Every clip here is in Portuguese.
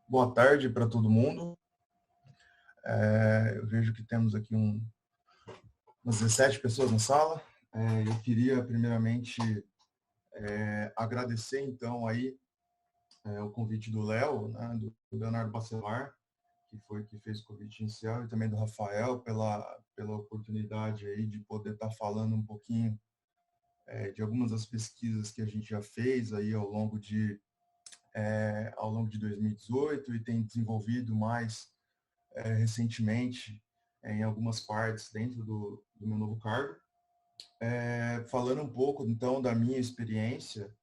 Boa tarde para todo mundo. Eu vejo que temos aqui umas 17 pessoas na sala. Eu queria, primeiramente, agradecer, então, aí o convite do Léo, né, do Leonardo Bacelar, que fez o convite inicial, e também do Rafael, pela oportunidade aí de poder estar falando um pouquinho de algumas das pesquisas que a gente já fez aí ao longo de 2018 e tem desenvolvido mais recentemente em algumas partes dentro do meu novo cargo. Falando um pouco, então, da minha experiência,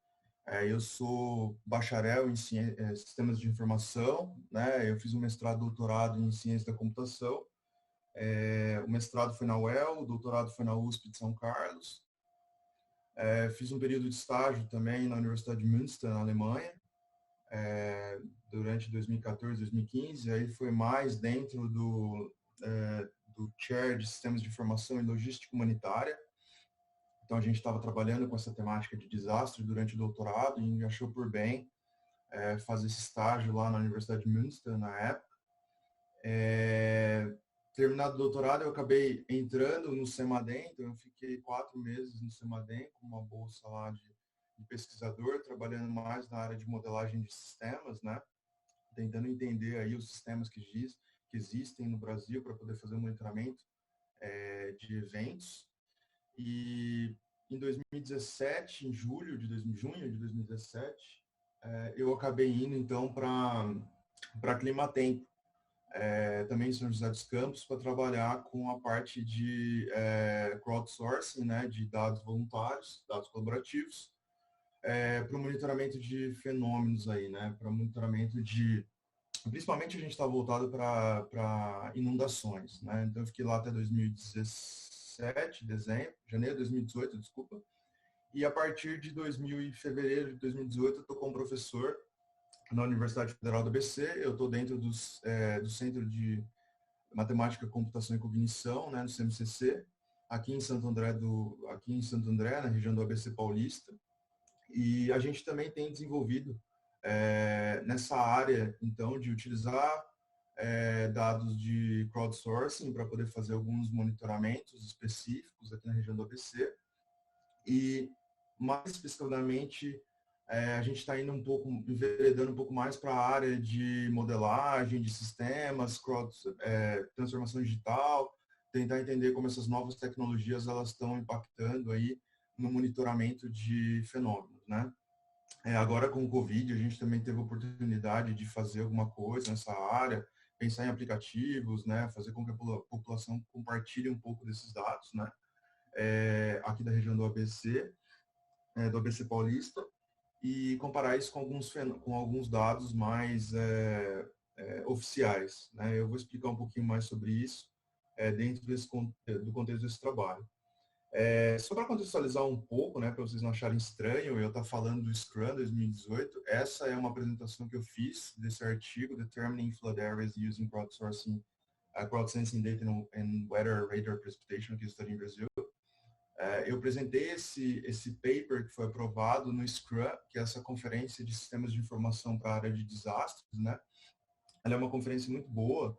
eu sou bacharel em sistemas de informação, né? Eu fiz um mestrado e doutorado em ciência da computação. O mestrado foi na UEL, o doutorado foi na USP de São Carlos. Fiz um período de estágio também na Universidade de Münster, na Alemanha, durante 2014, 2015. Aí foi mais dentro do Chair de Sistemas de Informação e Logística Humanitária. Então, a gente estava trabalhando com essa temática de desastre durante o doutorado e achou por bem fazer esse estágio lá na Universidade de Münster, na época. Terminado o doutorado, eu acabei entrando no CEMADEM, então eu fiquei 4 meses no CEMADEM com uma bolsa lá de pesquisador, trabalhando mais na área de modelagem de sistemas, né? Tentando entender aí os sistemas que existem no Brasil para poder fazer um monitoramento de eventos. E em 2017, junho de 2017, eu acabei indo então para Climatempo, também em São José dos Campos, para trabalhar com a parte de crowdsourcing, né, de dados voluntários, dados colaborativos, para o monitoramento de fenômenos aí, né, para monitoramento principalmente a gente está voltado para inundações, né? Então eu fiquei lá até 2017, janeiro de 2018, desculpa. E a partir de fevereiro de 2018, eu estou como professor na Universidade Federal do ABC. Eu estou dentro do Centro de Matemática, Computação e Cognição, né, do CMCC, aqui em Santo André, na região do ABC Paulista. E a gente também tem desenvolvido nessa área, então, de utilizar dados de crowdsourcing para poder fazer alguns monitoramentos específicos aqui na região do ABC. E, mais especificamente, a gente está indo enveredando um pouco mais para a área de modelagem de sistemas, transformação digital, tentar entender como essas novas tecnologias elas estão impactando aí no monitoramento de fenômenos, né? Agora com o Covid, a gente também teve a oportunidade de fazer alguma coisa nessa área, pensar em aplicativos, né, fazer com que a população compartilhe um pouco desses dados, né, aqui da região do ABC, do ABC Paulista, e comparar isso com alguns dados mais oficiais, né. Eu vou explicar um pouquinho mais sobre isso dentro do contexto desse trabalho. Só para contextualizar um pouco, né, para vocês não acharem estranho, eu estar falando do Scrum 2018, essa é uma apresentação que eu fiz desse artigo, Determining Flood Areas Using Crowdsensing Data and Weather Radar Precipitation, que está em Brasil. Eu apresentei esse paper que foi aprovado no Scrum, que é essa conferência de sistemas de informação para a área de desastres, né? Ela é uma conferência muito boa,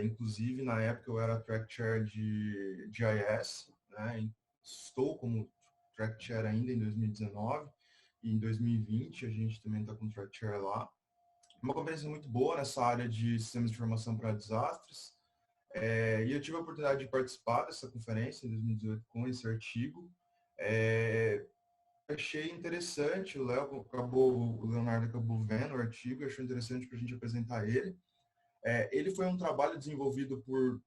inclusive na época eu era track chair de GIS, né? Estou como track chair ainda em 2019 e em 2020 a gente também está com track chair lá. Uma conferência muito boa nessa área de sistemas de informação para desastres. E eu tive a oportunidade de participar dessa conferência em 2018 com esse artigo. Achei interessante, o Leonardo acabou vendo o artigo, achou interessante para a gente apresentar ele. Ele foi um trabalho desenvolvido por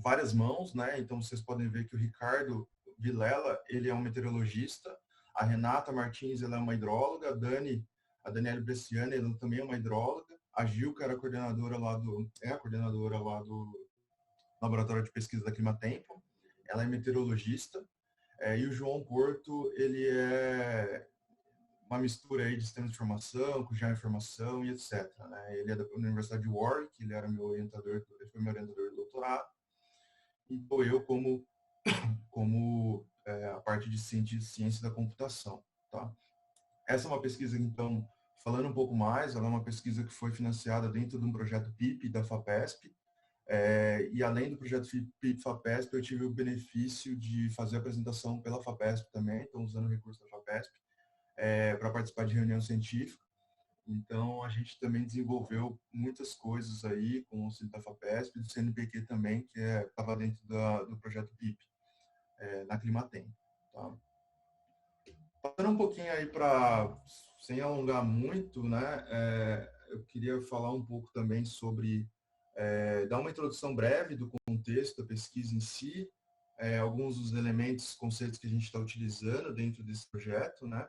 várias mãos, né? Então vocês podem ver que o Ricardo Vilela, ele é um meteorologista, a Renata Martins, ela é uma hidróloga, a Daniela Bresciani, ela também é uma hidróloga, a Gil, que era a coordenadora lá do Laboratório de Pesquisa da Climatempo, ela é meteorologista, e o João Porto, ele é uma mistura aí de sistemas de informação, com geoinformação e etc. Né? Ele é da Universidade de Warwick, ele foi meu orientador do doutorado, e estou eu como a parte de ciência da computação. Tá? Essa é uma pesquisa, então, Falando um pouco mais, ela é uma pesquisa que foi financiada dentro de um projeto PIP da FAPESP, e além do projeto PIP-FAPESP, eu tive o benefício de fazer a apresentação pela FAPESP também, então usando o recurso da FAPESP, para participar de reunião científica. Então, a gente também desenvolveu muitas coisas aí com o auxílio da FAPESP e do CNPq também, que estava dentro do projeto PIP, na Climatem. Tá? Passando um pouquinho aí para, sem alongar muito, né, eu queria falar um pouco também sobre, dar uma introdução breve do contexto da pesquisa em si, alguns dos elementos, conceitos que a gente está utilizando dentro desse projeto, né,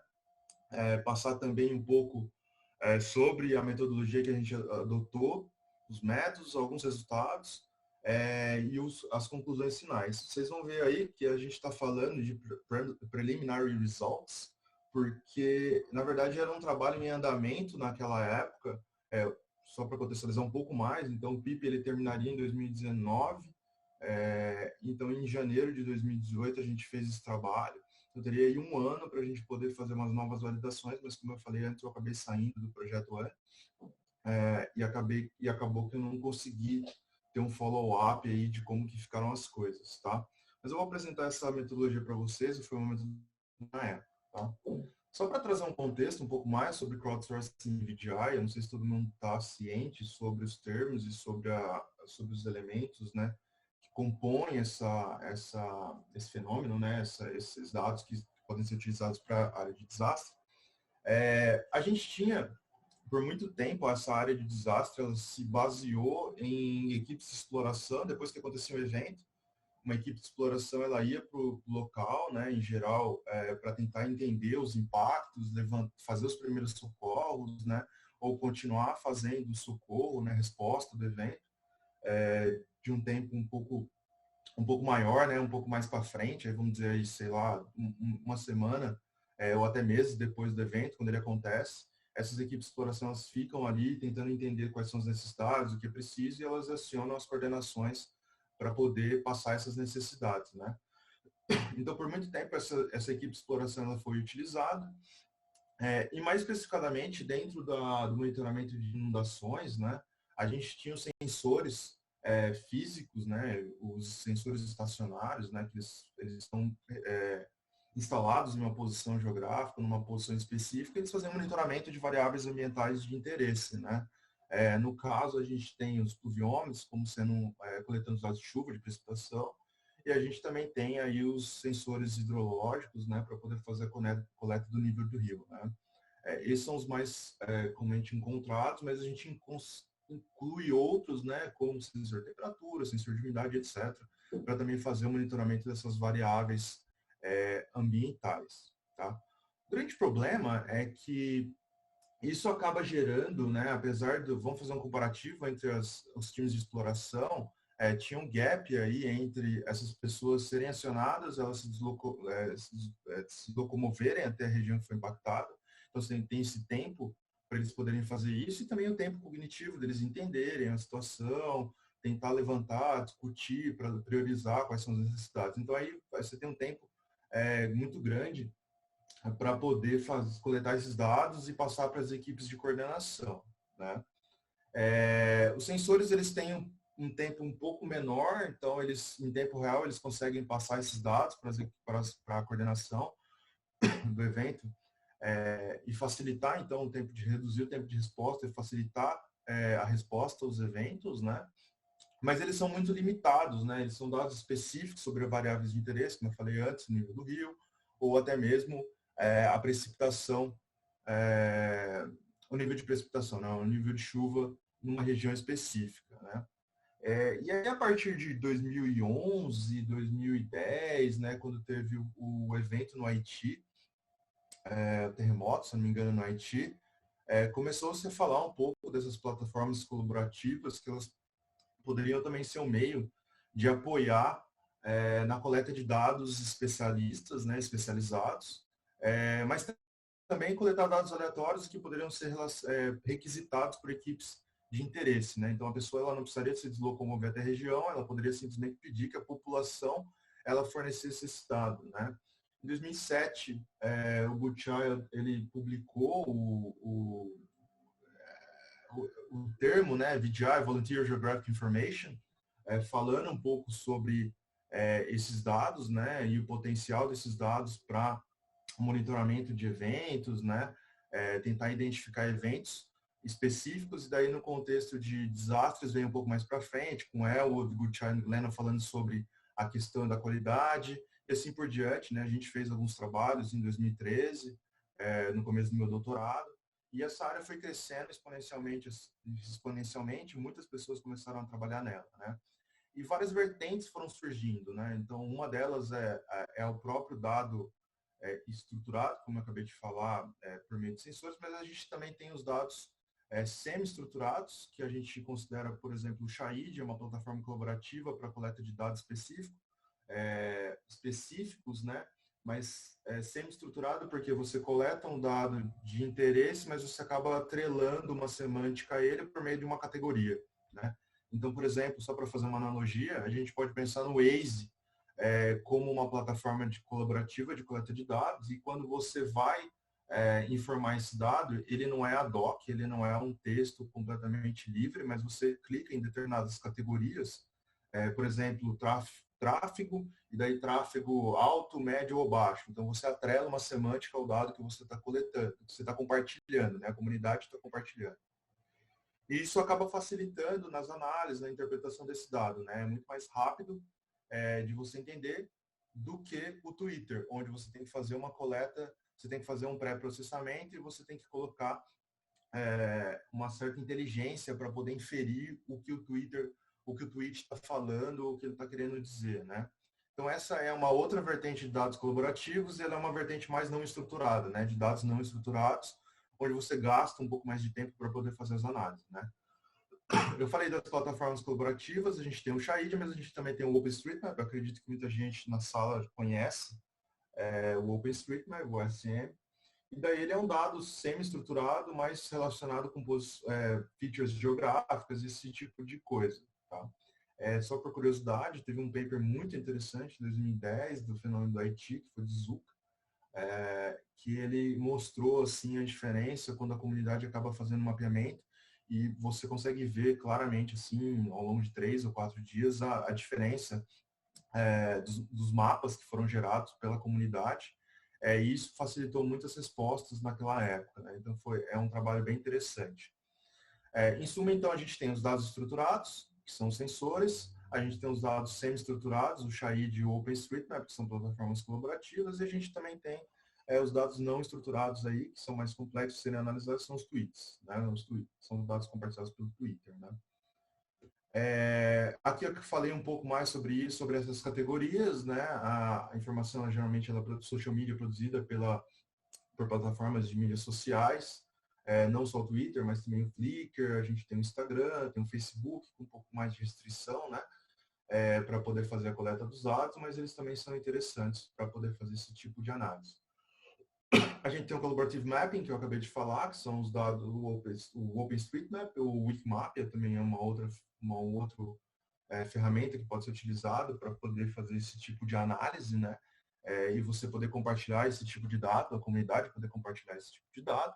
passar também um pouco sobre a metodologia que a gente adotou, os métodos, alguns resultados e as conclusões finais. Vocês vão ver aí que a gente está falando de preliminary results, porque, na verdade, era um trabalho em andamento naquela época, só para contextualizar um pouco mais, então o PIP ele terminaria em 2019, então em janeiro de 2018 a gente fez esse trabalho. Eu teria aí um ano para a gente poder fazer umas novas validações, mas como eu falei antes, eu acabei saindo do projeto antes, e acabou que eu não consegui ter um follow-up aí de como que ficaram as coisas, tá? Mas eu vou apresentar essa metodologia para vocês, foi uma metodologia na época, tá? Só para trazer um contexto um pouco mais sobre crowdsourcing e VDI, eu não sei se todo mundo está ciente sobre os termos e sobre os elementos, né, que compõem esse fenômeno, né, esses dados que podem ser utilizados para a área de desastre. A gente tinha, por muito tempo, essa área de desastre ela se baseou em equipes de exploração. Depois que acontecia o evento, uma equipe de exploração ela ia para o local, né, em geral, para tentar entender os impactos, fazer os primeiros socorros, né, ou continuar fazendo o socorro, né, resposta do evento, de um tempo um pouco maior, né, um pouco mais para frente, aí vamos dizer aí, sei lá, uma semana ou até meses depois do evento, quando ele acontece. Essas equipes de exploração elas ficam ali tentando entender quais são as necessidades, o que é preciso, e elas acionam as coordenações para poder passar essas necessidades, né? Então, por muito tempo, essa equipe de exploração ela foi utilizada, e mais especificadamente, dentro do monitoramento de inundações, né, a gente tinha os sensores físicos, né, os sensores estacionários, né, que eles estão instalados em uma posição geográfica, numa posição específica, eles fazem monitoramento de variáveis ambientais de interesse, né. No caso, a gente tem os pluviômetros, como sendo coletando os dados de chuva, de precipitação, e a gente também tem aí os sensores hidrológicos, né, para poder fazer a coleta do nível do rio, né. Esses são os mais comumente encontrados, mas a gente inclui outros, né, como sensor de temperatura, sensor de umidade, etc., para também fazer o monitoramento dessas variáveis ambientais, tá? O grande problema é que isso acaba gerando, né, apesar do, vamos fazer um comparativo entre os times de exploração, tinha um gap aí entre essas pessoas serem acionadas, elas se locomoverem até a região que foi impactada, então você tem esse tempo para eles poderem fazer isso, e também o tempo cognitivo deles entenderem a situação, tentar levantar, discutir, para priorizar quais são as necessidades. Então aí você tem um tempo muito grande para poder coletar esses dados e passar para as equipes de coordenação, né? Os sensores eles têm um tempo um pouco menor, então eles em tempo real eles conseguem passar esses dados para a coordenação do evento e facilitar então o tempo de reduzir o tempo de resposta e facilitar a resposta aos eventos, né? Mas eles são muito limitados, né? Eles são dados específicos sobre variáveis de interesse, como eu falei antes, o nível do rio, ou até mesmo a precipitação, o nível de precipitação, né? O nível de chuva numa região específica, né? E aí, a partir de 2011, 2010, né, quando teve o evento no Haiti, o terremoto, se não me engano, no Haiti, começou-se a falar um pouco dessas plataformas colaborativas que elas poderiam também ser um meio de apoiar na coleta de dados especialistas, né, especializados, mas também coletar dados aleatórios que poderiam ser requisitados por equipes de interesse, né? Então a pessoa ela não precisaria se deslocomover até a região, ela poderia simplesmente pedir que a população ela fornecesse esse dado, né? Em 2007, o Goodchild ele publicou o termo, né, VGI, Volunteer Geographic Information, falando um pouco sobre esses dados, né, e o potencial desses dados para monitoramento de eventos, né, tentar identificar eventos específicos, e daí no contexto de desastres vem um pouco mais para frente, com Elwood, Goodchild e Glennon falando sobre a questão da qualidade, e assim por diante, né, a gente fez alguns trabalhos em 2013, no começo do meu doutorado, e essa área foi crescendo exponencialmente, muitas pessoas começaram a trabalhar nela, né, e várias vertentes foram surgindo, né, então uma delas é o próprio dado estruturado, como eu acabei de falar, por meio de sensores, mas a gente também tem os dados semi-estruturados, que a gente considera, por exemplo, o Shahid, é uma plataforma colaborativa para coleta de dados específicos, né? Mas semi-estruturado porque você coleta um dado de interesse, mas você acaba atrelando uma semântica a ele por meio de uma categoria, né? Então, por exemplo, só para fazer uma analogia, a gente pode pensar no Waze, como uma plataforma colaborativa de coleta de dados, e quando você vai informar esse dado, ele não é ad hoc, ele não é um texto completamente livre, mas você clica em determinadas categorias, por exemplo, tráfego, e daí tráfego alto, médio ou baixo. Então, você atrela uma semântica ao dado que você está coletando, que você está compartilhando, né? A comunidade está compartilhando. E isso acaba facilitando nas análises, na interpretação desse dado, né? É muito mais rápido de você entender do que o Twitter, onde você tem que fazer uma coleta, você tem que fazer um pré-processamento e você tem que colocar uma certa inteligência para poder inferir o que o tweet está falando, ou o que ele está querendo dizer, né? Então essa é uma outra vertente de dados colaborativos, e ela é uma vertente mais não estruturada, né? De dados não estruturados, onde você gasta um pouco mais de tempo para poder fazer as análises, né? Eu falei das plataformas colaborativas, a gente tem o Shahid, mas a gente também tem o OpenStreetMap. Eu acredito que muita gente na sala conhece o OpenStreetMap, o OSM. E daí ele é um dado semi-estruturado, mais relacionado com features geográficas, esse tipo de coisa. Tá? Só por curiosidade, teve um paper muito interessante em 2010 do fenômeno do Haiti, que foi de Zuka, que ele mostrou assim a diferença quando a comunidade acaba fazendo um mapeamento, e você consegue ver claramente assim ao longo de 3 ou 4 dias a diferença dos mapas que foram gerados pela comunidade, e isso facilitou muitas respostas naquela época, né? Então é um trabalho bem interessante. Em suma, então, a gente tem os dados estruturados, que são os sensores, a gente tem os dados semi-estruturados, o Shahid e o OpenStreetMap, que são plataformas colaborativas, e a gente também tem os dados não estruturados aí, que são mais complexos de serem analisados, são os tweets, né? Os tweets são os dados compartilhados pelo Twitter, né? Aqui eu falei um pouco mais sobre isso, sobre essas categorias, né? A informação geralmente ela é social media produzida por plataformas de mídias sociais, não só o Twitter, mas também o Flickr, a gente tem o Instagram, tem o Facebook com um pouco mais de restrição, né? Para poder fazer a coleta dos dados, mas eles também são interessantes para poder fazer esse tipo de análise. A gente tem o Collaborative Mapping, que eu acabei de falar, que são os dados, o OpenStreetMap, o Wikimapia também é uma outra ferramenta que pode ser utilizada para poder fazer esse tipo de análise, né? E você poder compartilhar esse tipo de dado, a comunidade poder compartilhar esse tipo de dado,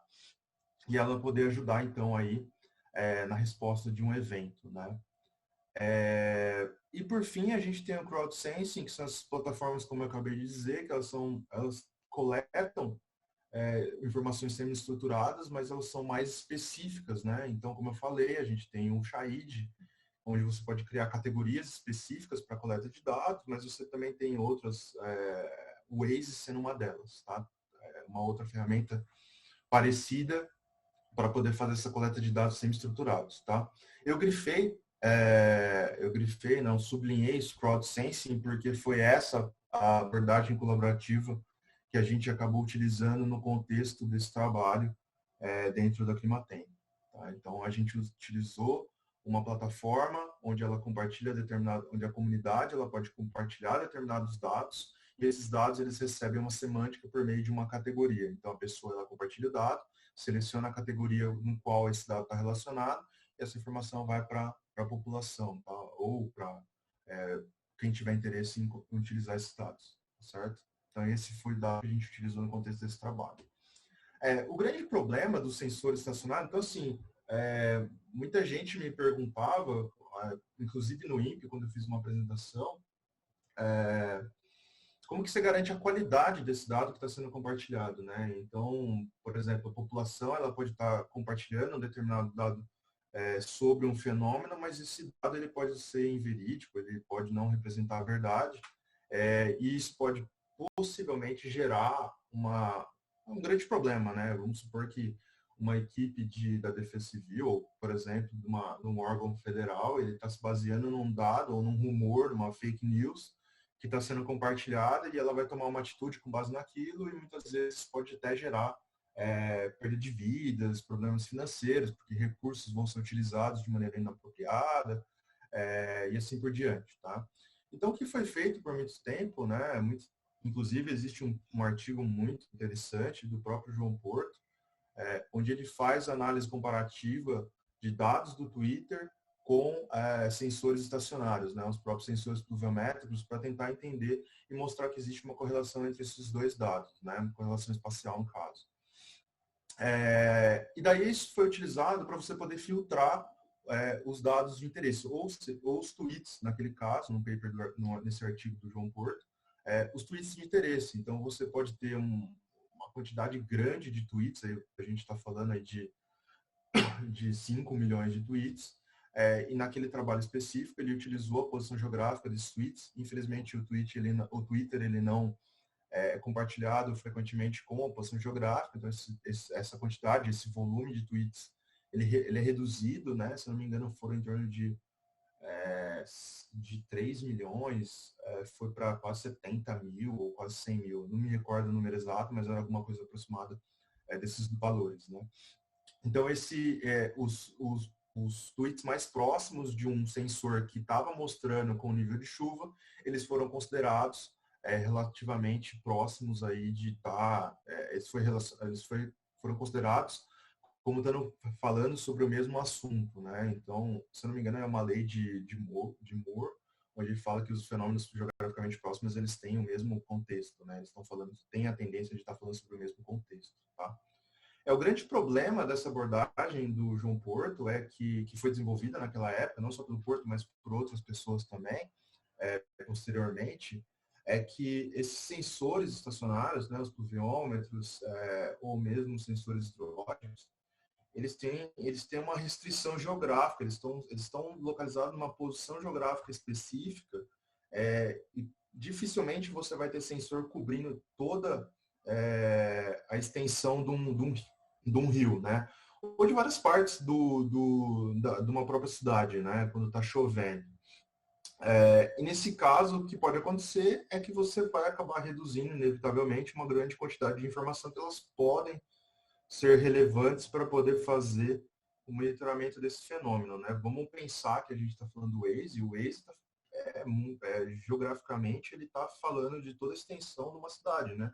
e ela poder ajudar, então, aí na resposta de um evento, né? E, por fim, a gente tem o CrowdSensing, que são as plataformas, como eu acabei de dizer, que elas coletam informações semi-estruturadas, mas elas são mais específicas, né? Então, como eu falei, a gente tem o Shahid, onde você pode criar categorias específicas para coleta de dados, mas você também tem outras, o Waze sendo uma delas, tá? Uma outra ferramenta parecida para poder fazer essa coleta de dados semi-estruturados, tá? Não, sublinhei esse CrowdSensing porque foi essa a abordagem colaborativa que a gente acabou utilizando no contexto desse trabalho dentro da Climatem. Tá? Então, a gente utilizou uma plataforma onde ela compartilha onde a comunidade ela pode compartilhar determinados dados, e esses dados eles recebem uma semântica por meio de uma categoria. Então, a pessoa ela compartilha o dado, seleciona a categoria no qual esse dado está relacionado, e essa informação vai para a população, tá? Ou para quem tiver interesse em utilizar esses dados, certo? Então, esse foi o dado que a gente utilizou no contexto desse trabalho. O grande problema dos sensores estacionários, então, assim, muita gente me perguntava, inclusive no INPE, quando eu fiz uma apresentação, como que você garante a qualidade desse dado que está sendo compartilhado, né? Então, por exemplo, a população ela pode estar compartilhando um determinado dado sobre um fenômeno, mas esse dado ele pode ser inverídico, ele pode não representar a verdade, e isso pode possivelmente gerar um grande problema, né? Vamos supor que uma equipe da Defesa Civil, ou, por exemplo, de um órgão federal, ele está se baseando num dado ou num rumor, numa fake news, que está sendo compartilhada e ela vai tomar uma atitude com base naquilo e muitas vezes pode até gerar perda de vidas, problemas financeiros, porque recursos vão ser utilizados de maneira inapropriada e assim por diante, tá? Então, o que foi feito por muito tempo, né? Inclusive, existe um artigo muito interessante do próprio João Porto, onde ele faz análise comparativa de dados do Twitter com sensores estacionários, né, os próprios sensores pluviométricos, para tentar entender e mostrar que existe uma correlação entre esses dois dados, né, uma correlação espacial no caso. E daí isso foi utilizado para você poder filtrar os dados de interesse, ou os tweets, naquele caso, no paper nesse artigo do João Porto, os tweets de interesse. Então, você pode ter uma quantidade grande de tweets, aí a gente está falando aí de 5 milhões de tweets, e naquele trabalho específico ele utilizou a posição geográfica desses tweets. Infelizmente, o Twitter ele não é compartilhado frequentemente com a posição geográfica, então essa quantidade, esse volume de tweets, ele é reduzido, né? Se não me engano, foram em torno de 3 milhões, foi para quase 70 mil ou quase 100 mil. Não me recordo o número exato, mas era alguma coisa aproximada desses valores, né? Então, os tweets mais próximos de um sensor que estava mostrando com o nível de chuva, eles foram considerados relativamente próximos aí de estar, foram considerados como estando falando sobre o mesmo assunto, né? Então, se eu não me engano, é uma lei de Moore, onde ele fala que os fenômenos geograficamente próximos, eles têm o mesmo contexto, né? Eles estão falando, têm a tendência de estar falando sobre o mesmo contexto, tá? O grande problema dessa abordagem do João Porto que foi desenvolvida naquela época, não só pelo Porto, mas por outras pessoas também, posteriormente, é que esses sensores estacionários, né, os pluviômetros, ou mesmo os sensores hidrológicos, eles têm uma restrição geográfica, eles estão localizados numa posição geográfica específica, e dificilmente você vai ter sensor cobrindo toda a extensão de um rio, né? Ou de várias partes de uma própria cidade, né? Quando está chovendo. E nesse caso, o que pode acontecer é que você vai acabar reduzindo, inevitavelmente, uma grande quantidade de informação que elas podem ser relevantes para poder fazer o monitoramento desse fenômeno, né? Vamos pensar que a gente está falando do Waze, e o Waze geograficamente ele está falando de toda a extensão de uma cidade, né?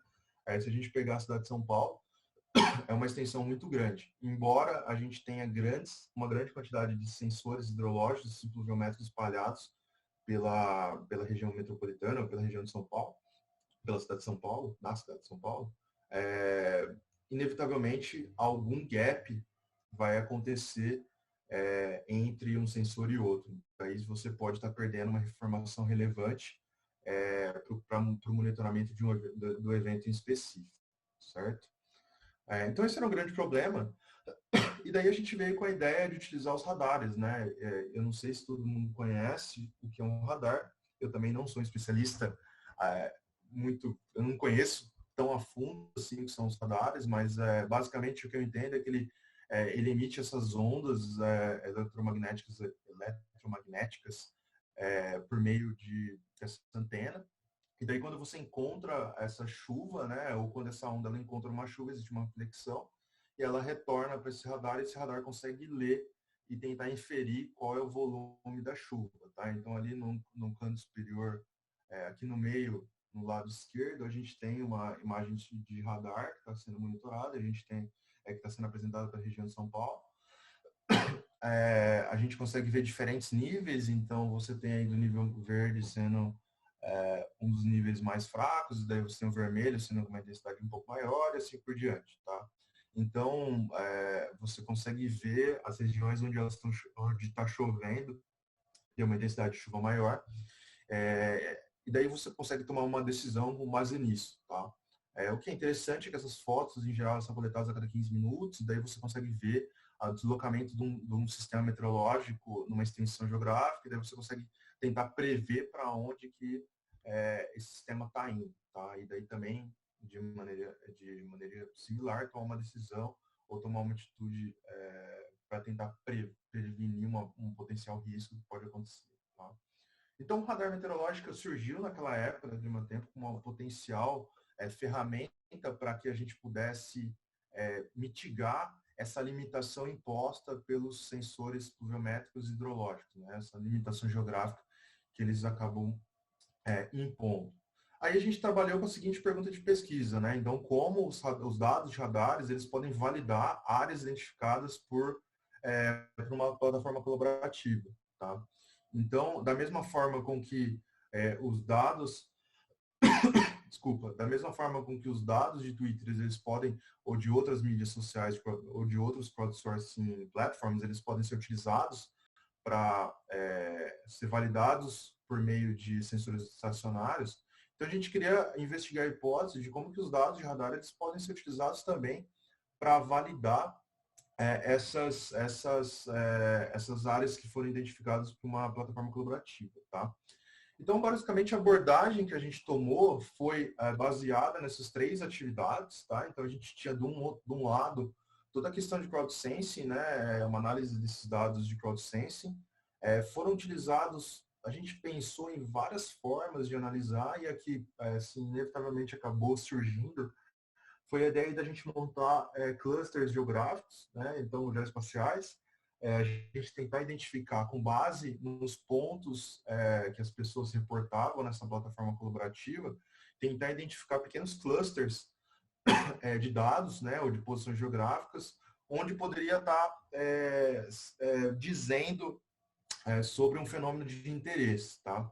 Se a gente pegar a cidade de São Paulo, é uma extensão muito grande. Embora a gente tenha uma grande quantidade de sensores hidrológicos e pluviométricos espalhados pela região metropolitana, ou pela região de São Paulo, pela cidade de São Paulo, na cidade de São Paulo, inevitavelmente algum gap vai acontecer entre um sensor e outro. Aí você pode estar perdendo uma informação relevante para o monitoramento do evento em específico, certo? Então esse era um grande problema. E daí a gente veio com a ideia de utilizar os radares, né? Eu não sei se todo mundo conhece o que é um radar. Eu também não sou um especialista eu não conheço tão a fundo assim o que são os radares, mas basicamente o que eu entendo é que ele emite essas ondas eletromagnéticas por meio dessa antena. E daí quando você encontra essa chuva, né, ou quando essa onda ela encontra uma chuva, existe uma flexão e ela retorna para esse radar, e esse radar consegue ler e tentar inferir qual é o volume da chuva, tá? Então ali no canto superior, aqui no meio, no lado esquerdo, a gente tem uma imagem de radar que está sendo monitorada, a gente tem que está sendo apresentada para a região de São Paulo. A gente consegue ver diferentes níveis, então você tem aí do nível verde sendo um dos níveis mais fracos, e daí você tem o vermelho sendo uma intensidade um pouco maior, e assim por diante, tá? Então, você consegue ver as regiões onde está chovendo, tem uma intensidade de chuva maior, e daí você consegue tomar uma decisão com base nisso, tá? O que é interessante é que essas fotos, em geral, são coletadas a cada 15 minutos, e daí você consegue ver o deslocamento de um sistema meteorológico numa extensão geográfica, e daí você consegue tentar prever para onde que esse sistema está indo, tá? E daí também, de maneira similar, tomar uma decisão ou tomar uma atitude para tentar prevenir um potencial risco que pode acontecer, tá? Então, o radar meteorológico surgiu naquela época, de um tempo, como uma potencial ferramenta para que a gente pudesse mitigar essa limitação imposta pelos sensores pluviométricos e hidrológicos, né? Essa limitação geográfica que eles acabam impondo. Aí a gente trabalhou com a seguinte pergunta de pesquisa, né? Então, como os dados de radares eles podem validar áreas identificadas por uma plataforma colaborativa, tá? Então, da mesma forma com que os dados, desculpa, da mesma forma com que os dados de Twitter eles podem, ou de outras mídias sociais, ou de outros crowdsourcing platforms, eles podem ser utilizados para ser validados por meio de sensores estacionários. Então, a gente queria investigar a hipótese de como que os dados de radar eles podem ser utilizados também para validar essas áreas que foram identificadas por uma plataforma colaborativa, tá? Então, basicamente, a abordagem que a gente tomou foi baseada nessas três atividades, tá? Então, a gente tinha, de um lado, toda a questão de crowdsensing, né? Uma análise desses dados de crowdsensing. Foram utilizados, a gente pensou em várias formas de analisar, e aqui, assim, inevitavelmente, acabou surgindo foi a ideia da gente montar clusters geográficos, né, então geoespaciais, a gente tentar identificar com base nos pontos que as pessoas reportavam nessa plataforma colaborativa, tentar identificar pequenos clusters de dados, né, ou de posições geográficas, onde poderia estar dizendo sobre um fenômeno de interesse, tá?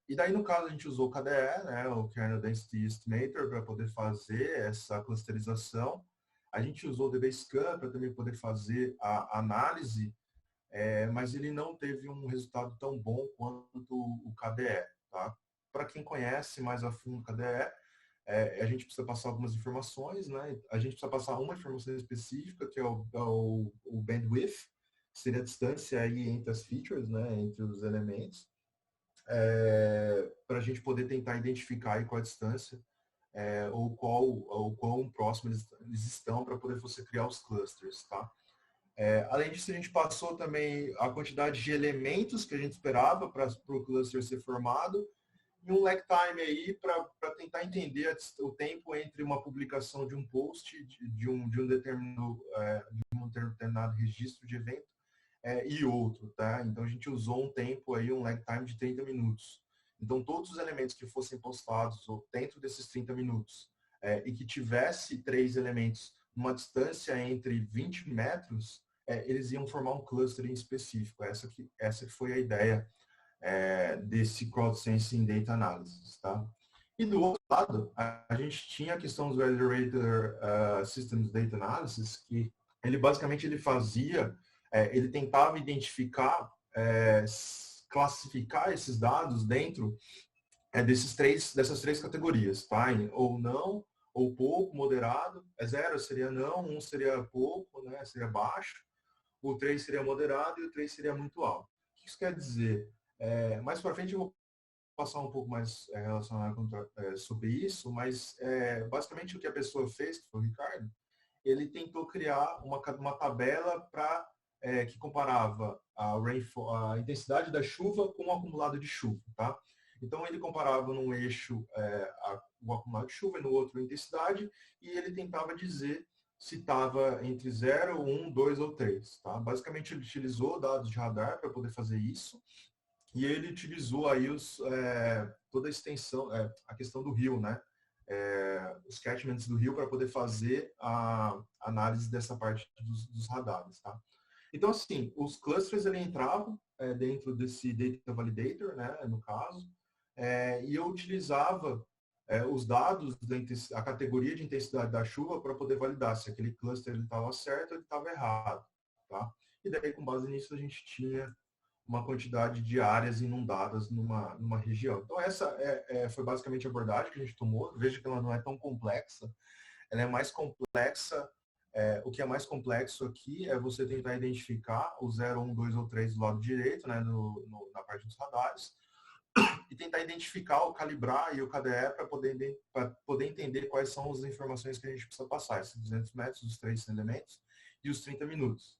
E daí, no caso, a gente usou o KDE, né, o Kernel Density Estimator, para poder fazer essa clusterização. A gente usou o DBSCAN para também poder fazer a análise, mas ele não teve um resultado tão bom quanto o KDE. Tá? Para quem conhece mais a fundo o KDE, a gente precisa passar algumas informações, né? A gente precisa passar uma informação específica, que é o bandwidth, que seria a distância aí entre as features, né, entre os elementos. Para a gente poder tentar identificar aí qual a distância ou quão próximo eles estão para poder você criar os clusters, tá? Além disso, a gente passou também a quantidade de elementos que a gente esperava para o cluster ser formado e um lag time aí para tentar entender o tempo entre uma publicação de um post de um determinado registro de evento e outro, tá? Então a gente usou um tempo aí, um lag time de 30 minutos. Então todos os elementos que fossem postados dentro desses 30 minutos e que tivesse 3 elementos numa distância entre 20 metros, eles iam formar um cluster em específico. Essa que foi a ideia desse Crowd-Sensing Data Analysis, tá? E do outro lado, a gente tinha a questão do Weather Radar Systems Data Analysis, que ele basicamente ele tentava identificar, classificar esses dados dentro dessas três categorias, tá? Ou não, ou pouco, moderado. 0 seria não, 1 seria pouco, né? Seria baixo, o 3 seria moderado e o 3 seria muito alto. O que isso quer dizer? Mais para frente eu vou passar um pouco mais relacionado sobre isso, mas basicamente o que a pessoa fez, que foi o Ricardo, ele tentou criar uma tabela que comparava a intensidade da chuva com o acumulado de chuva, tá? Então ele comparava num eixo o acumulado de chuva e no outro a intensidade, e ele tentava dizer se estava entre 0, 1, 2 ou 3. Tá? Basicamente ele utilizou dados de radar para poder fazer isso, e ele utilizou aí toda a extensão, a questão do rio, né? Os catchments do rio para poder fazer a análise dessa parte dos radares, tá? Então, assim, os clusters ele entravam dentro desse Data Validator, né, no caso, e eu utilizava os dados, a categoria de intensidade da chuva para poder validar se aquele cluster estava certo ou ele estava errado. Tá? E daí, com base nisso, a gente tinha uma quantidade de áreas inundadas numa região. Então, essa foi basicamente a abordagem que a gente tomou. Veja que ela não é tão complexa, ela é mais complexa. O que é mais complexo aqui é você tentar identificar o 0, 1, 2 ou 3 do lado direito, né, na parte dos radares, e tentar identificar, o calibrar e o KDE para poder entender quais são as informações que a gente precisa passar, esses 200 metros, os 3 elementos e os 30 minutos.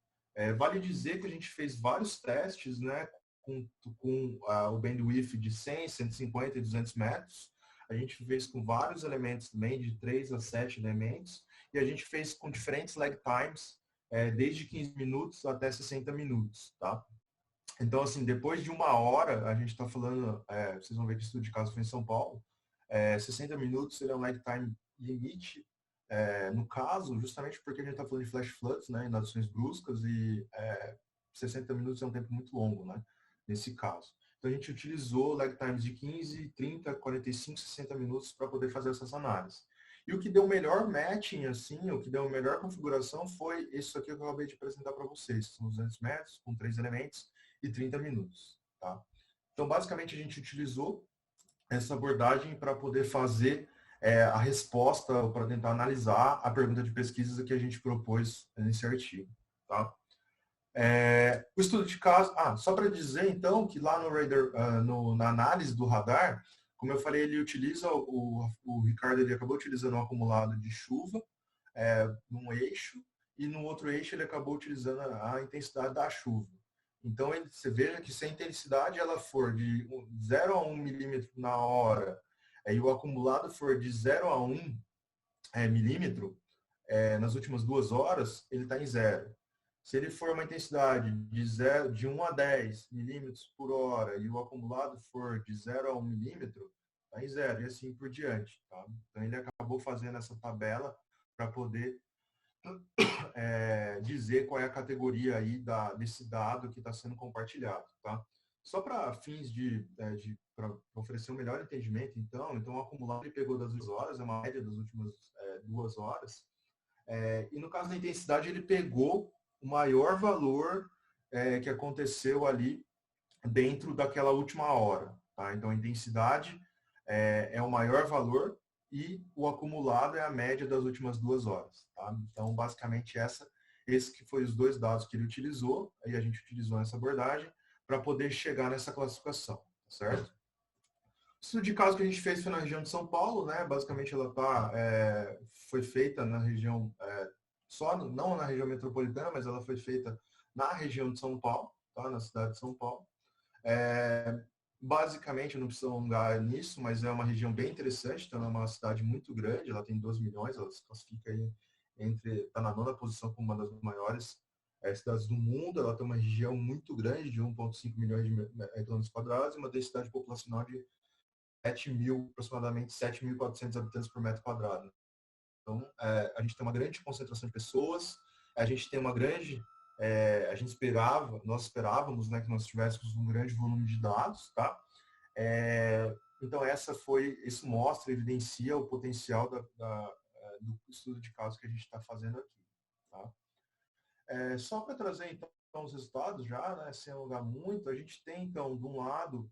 Vale dizer que a gente fez vários testes, né, com o bandwidth de 100, 150 e 200 metros. A gente fez com vários elementos também, de 3 a 7 elementos, e a gente fez com diferentes lag times, desde 15 minutos até 60 minutos, tá? Então, assim, depois de uma hora, a gente está falando, vocês vão ver que o estudo de caso foi em São Paulo, 60 minutos seria um lag time limite, no caso, justamente porque a gente está falando de flash floods, né, inundações bruscas, e 60 minutos é um tempo muito longo, né, nesse caso. Então, a gente utilizou lag times de 15, 30, 45, 60 minutos para poder fazer essas análises. E o que deu o melhor matching, assim, o que deu a melhor configuração foi isso aqui que eu acabei de apresentar para vocês. São 200 metros, com 3 elementos, e 30 minutos. Tá? Então, basicamente, a gente utilizou essa abordagem para poder fazer a resposta, para tentar analisar a pergunta de pesquisa que a gente propôs nesse artigo. Tá? O estudo de caso, só para dizer então que lá no radar, na análise do radar, como eu falei, ele utiliza, o Ricardo ele acabou utilizando um acumulado de chuva num eixo, e no outro eixo ele acabou utilizando a intensidade da chuva. Então, você veja que se a intensidade ela for de 0 a 1 milímetro na hora, e o acumulado for de 0 a 1 milímetro, nas últimas 2 horas, ele está em 0. Se ele for uma intensidade de 1 a 10 milímetros por hora e o acumulado for de 0 a 1 milímetro, está em 0, e assim por diante. Tá? Então, ele acabou fazendo essa tabela para poder dizer qual é a categoria aí desse dado que está sendo compartilhado, tá? Só para fins para oferecer um melhor entendimento, então o acumulado ele pegou das 2 horas, é uma média das últimas 2 horas, e no caso da intensidade ele pegou o maior valor que aconteceu ali dentro daquela última hora, tá? Então a intensidade é o maior valor e o acumulado é a média das últimas 2 horas. Tá? Então, basicamente, esse que foi os 2 dados que ele utilizou, aí a gente utilizou essa abordagem para poder chegar nessa classificação, certo? O estudo de caso que a gente fez foi na região de São Paulo, né? Basicamente, ela foi feita na região, não na região metropolitana, mas ela foi feita na região de São Paulo, tá? Na cidade de São Paulo. Basicamente, não precisa alongar nisso, mas é uma região bem interessante, então é uma cidade muito grande, ela tem 2 milhões, ela se classifica aí está na 9ª posição como uma das maiores cidades do mundo, ela tem uma região muito grande, de 1,5 milhões de quilômetros quadrados, e uma densidade populacional de aproximadamente 7.400 habitantes por metro quadrado. Então, a gente tem uma grande concentração de pessoas, a gente tem uma grande nós esperávamos, né, que nós tivéssemos um grande volume de dados, tá? Então, isso mostra, evidencia o potencial do estudo de caso que a gente está fazendo aqui, tá? Só para trazer, então, os resultados já, né, sem alongar muito, a gente tem, então, de um lado,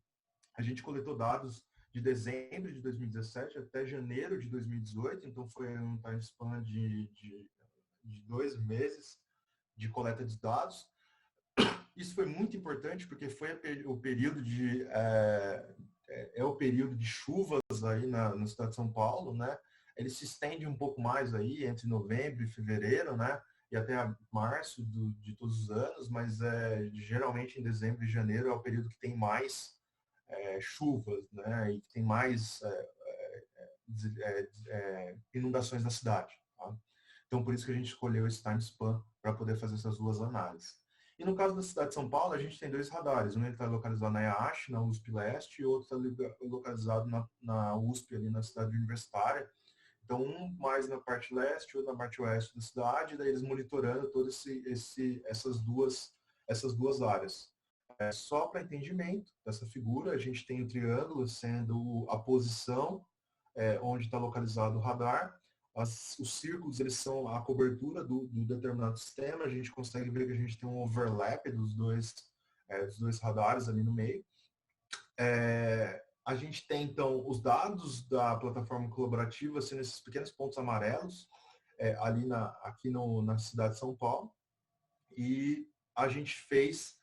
a gente coletou dados de dezembro de 2017 até janeiro de 2018, então foi um time span de 2 meses de coleta de dados. Isso foi muito importante porque foi o período o período de chuvas aí na cidade de São Paulo, né? Ele se estende um pouco mais aí entre novembro e fevereiro, né? E até março de todos os anos, mas geralmente em dezembro e janeiro é o período que tem mais chuvas, né? E que tem mais inundações na cidade. Tá? Então, por isso que a gente escolheu esse time span para poder fazer essas 2 análises. E no caso da cidade de São Paulo, a gente tem 2 radares. Um está localizado na EASH, na USP Leste, e o outro está localizado na USP, ali na cidade universitária. Então, um mais na parte leste, outro na parte oeste da cidade, e daí eles monitorando todas essas duas áreas. Só para entendimento dessa figura, a gente tem o triângulo sendo a posição onde está localizado o radar. Os círculos, eles são a cobertura do determinado sistema. A gente consegue ver que a gente tem um overlap dos dois radares ali no meio. A gente tem, então, os dados da plataforma colaborativa sendo esses pequenos pontos amarelos, ali aqui na cidade de São Paulo. E a gente fez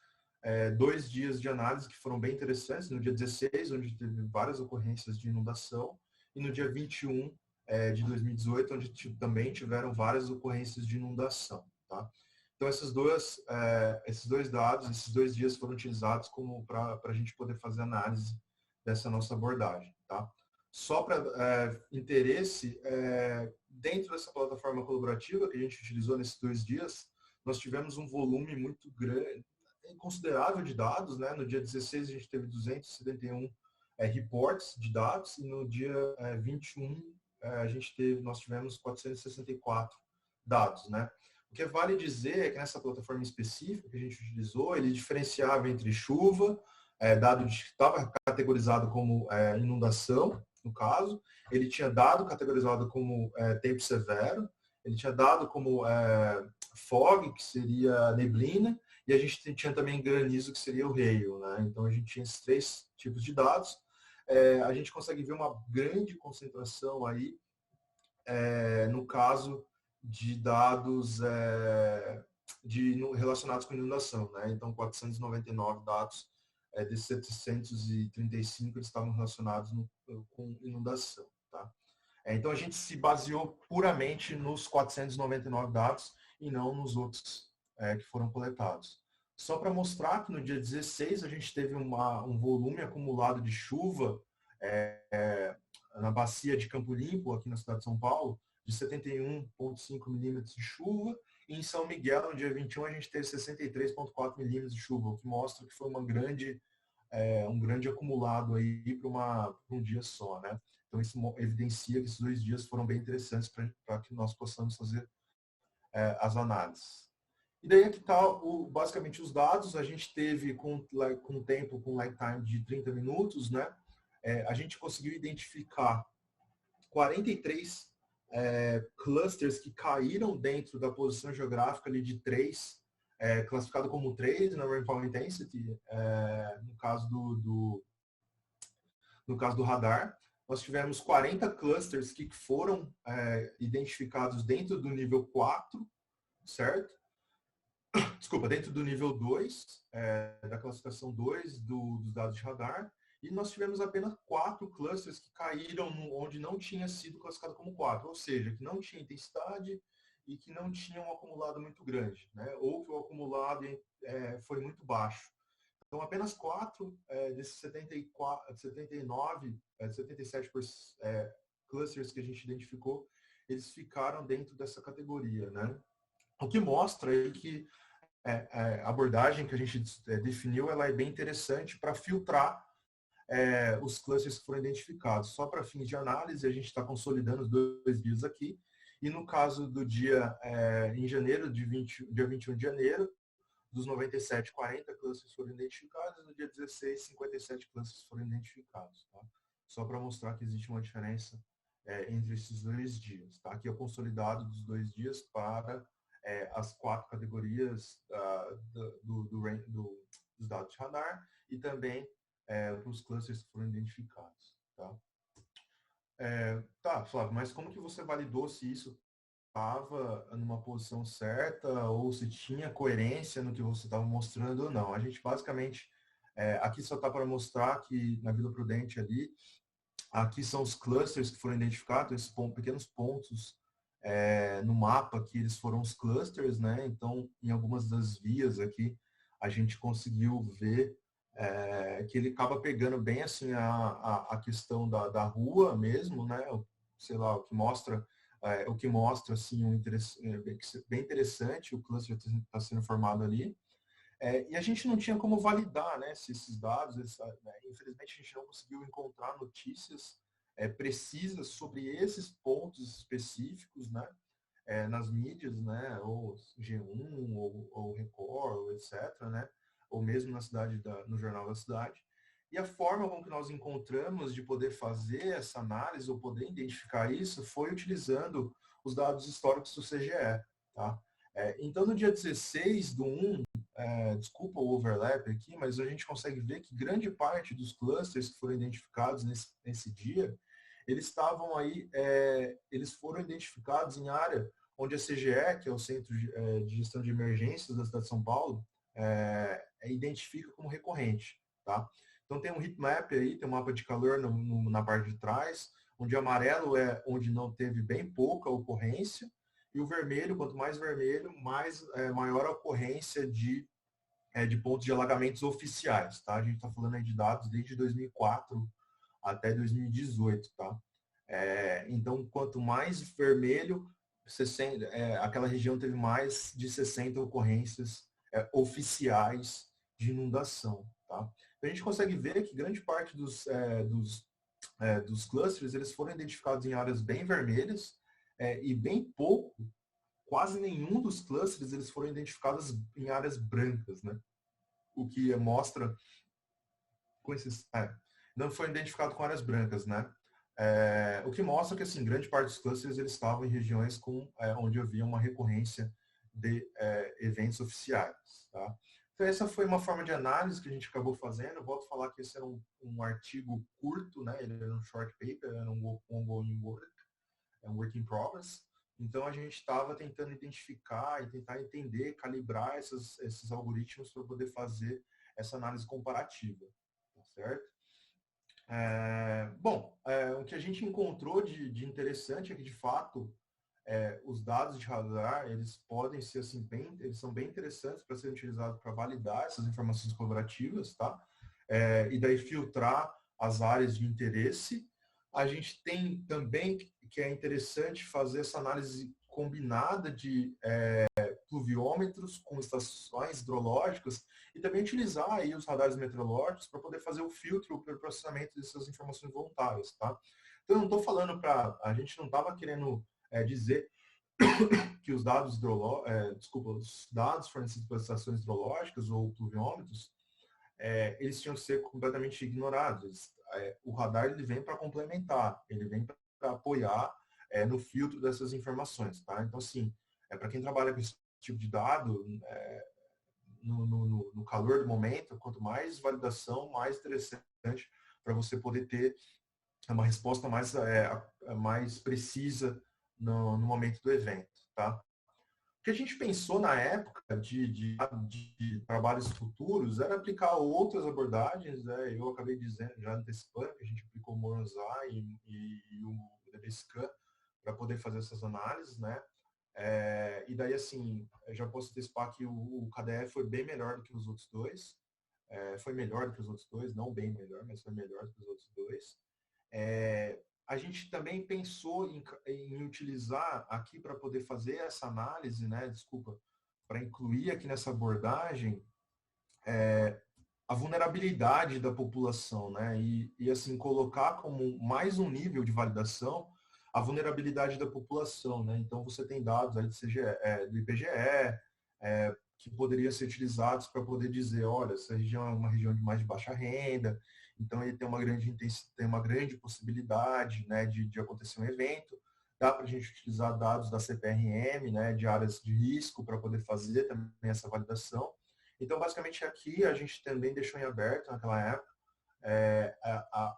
2 dias de análise que foram bem interessantes. No dia 16, onde teve várias ocorrências de inundação, e no dia 21 de 2018, onde também tiveram várias ocorrências de inundação. Tá? Então, esses dois dados, esses 2 dias foram utilizados como para a gente poder fazer análise dessa nossa abordagem. Tá? Só para interesse, dentro dessa plataforma colaborativa que a gente utilizou nesses 2 dias, nós tivemos um volume muito grande, considerável de dados, né? No dia 16 a gente teve 271 reportes de dados e no dia 21 nós tivemos 464 dados, né? O que vale dizer é que nessa plataforma específica que a gente utilizou, ele diferenciava entre chuva, dado que estava categorizado como inundação, no caso, ele tinha dado categorizado como tempo severo, ele tinha dado como fog, que seria neblina, e a gente tinha também granizo, que seria o hail, né? Então a gente tinha esses 3 tipos de dados. A gente consegue ver uma grande concentração aí, no caso de dados relacionados com inundação, né? Então 499 dados desses 735 eles estavam relacionados com inundação, tá? Então a gente se baseou puramente nos 499 dados e não nos outros que foram coletados. Só para mostrar que no dia 16 a gente teve um volume acumulado de chuva na bacia de Campo Limpo, aqui na cidade de São Paulo, de 71,5 milímetros de chuva, e em São Miguel, no dia 21, a gente teve 63,4 milímetros de chuva, o que mostra que foi um grande acumulado aí para um dia só, né? Então, isso evidencia que esses 2 dias foram bem interessantes para que nós possamos fazer as análises. E daí aqui está basicamente os dados. A gente teve com tempo, com lag time de 30 minutos, né? A gente conseguiu identificar 43 clusters que caíram dentro da posição geográfica ali de 3, classificado como 3 na Rainfall Intensity, no caso do radar. Nós tivemos 40 clusters que foram identificados dentro do nível 4, certo? Desculpa, dentro do nível 2, da classificação 2 dos dados de radar. E nós tivemos apenas 4 clusters que caíram onde não tinha sido classificado como 4, ou seja, que não tinha intensidade e que não tinha um acumulado muito grande, né? Ou que o acumulado foi muito baixo. Então, apenas 4 desses 77 clusters que a gente identificou, eles ficaram dentro dessa categoria, né? O que mostra aí que a abordagem que a gente definiu, ela é bem interessante para filtrar os clusters que foram identificados. Só para fins de análise, a gente está consolidando os 2 dias aqui. E no caso do dia em janeiro, dia 21 de janeiro, dos 97, 40 clusters foram identificados, no dia 16, 57 clusters foram identificados. Tá? Só para mostrar que existe uma diferença entre esses 2 dias. Tá? Aqui é o consolidado dos 2 dias para as 4 categorias dos dados de radar e também para os clusters que foram identificados. Tá, Flávio, mas como que você validou se isso estava numa posição certa ou se tinha coerência no que você estava mostrando ou não? A gente basicamente, aqui só está para mostrar que na Vila Prudente ali, aqui são os clusters que foram identificados, esses pequenos pontos no mapa que eles foram os clusters, né? Então, em algumas das vias aqui, a gente conseguiu ver que ele acaba pegando bem assim a questão da rua mesmo, né? Sei lá, o que mostra assim bem interessante, o cluster está sendo formado ali. E a gente não tinha como validar, né, se esses dados, infelizmente a gente não conseguiu encontrar notícias precisas sobre esses pontos específicos, né, nas mídias, né, ou G1, ou Record, ou etc., né. ou mesmo na cidade no jornal da cidade. E a forma com que nós encontramos de poder fazer essa análise ou poder identificar isso foi utilizando os dados históricos do CGE. Tá? Então, no dia 16 do 1, desculpa o overlap aqui, mas a gente consegue ver que grande parte dos clusters que foram identificados nesse dia, eles estavam aí, eles foram identificados em área onde a CGE, que é o Centro de Gestão de Emergências da cidade de São Paulo, identifica como recorrente. Tá? Então tem um heatmap aí, tem um mapa de calor na parte de trás, onde amarelo é onde não teve bem pouca ocorrência, e o vermelho, quanto mais vermelho, maior a ocorrência de pontos de alagamentos oficiais. Tá? A gente está falando aí de dados desde 2004 até 2018. Tá? Então, quanto mais vermelho, 60, aquela região teve mais de 60 ocorrências oficiais de inundação. Tá? Então, a gente consegue ver que grande parte dos clusters eles foram identificados em áreas bem vermelhas e bem pouco, quase nenhum dos clusters eles foram identificados em áreas brancas, né? O que mostra não foi identificado com áreas brancas, né? O que mostra que assim grande parte dos clusters eles estavam em regiões onde havia uma recorrência de eventos oficiais. Tá? Então essa foi uma forma de análise que a gente acabou fazendo. Eu volto a falar que esse era um artigo curto, né? Ele era um short paper, era um ongoing work, um work in progress. Então a gente estava tentando identificar e tentar entender, calibrar esses algoritmos para poder fazer essa análise comparativa, tá certo? O que a gente encontrou de interessante é que, de fato, os dados de radar, eles podem ser, assim, eles são bem interessantes para serem utilizados para validar essas informações colaborativas, tá? E daí filtrar as áreas de interesse. A gente tem também, que é interessante, fazer essa análise combinada de pluviômetros com estações hidrológicas e também utilizar aí os radares meteorológicos para poder fazer o filtro, o processamento dessas informações voluntárias, tá? Então, eu não estou falando a gente não estava querendo dizer que os dados os dados fornecidos pelas estações hidrológicas ou pluviômetros, eles tinham que ser completamente ignorados. O radar ele vem para complementar, ele vem para apoiar no filtro dessas informações, tá? Então, assim, para quem trabalha com esse tipo de dado, no calor do momento, quanto mais validação, mais interessante para você poder ter uma resposta mais precisa no momento do evento. Tá? O que a gente pensou na época de trabalhos futuros era aplicar outras abordagens, né? Eu acabei dizendo, já antecipando, que a gente aplicou o Morozai e o DBScan para poder fazer essas análises, né? E daí, assim, eu já posso antecipar que o KDE foi bem melhor do que os outros dois. Foi melhor do que os outros dois, não bem melhor, mas foi melhor do que os outros dois. A gente também pensou em utilizar aqui para poder fazer essa análise, né? Desculpa, para incluir aqui nessa abordagem a vulnerabilidade da população, né? E assim, colocar como mais um nível de validação a vulnerabilidade da população, né? Então, você tem dados aí do IBGE, que poderiam ser utilizados para poder dizer, olha, essa região é uma região de mais de baixa renda, então ele tem uma grande possibilidade, né, de acontecer um evento. Dá para a gente utilizar dados da CPRM, né, de áreas de risco para poder fazer também essa validação. Então, basicamente, aqui a gente também deixou em aberto, naquela época,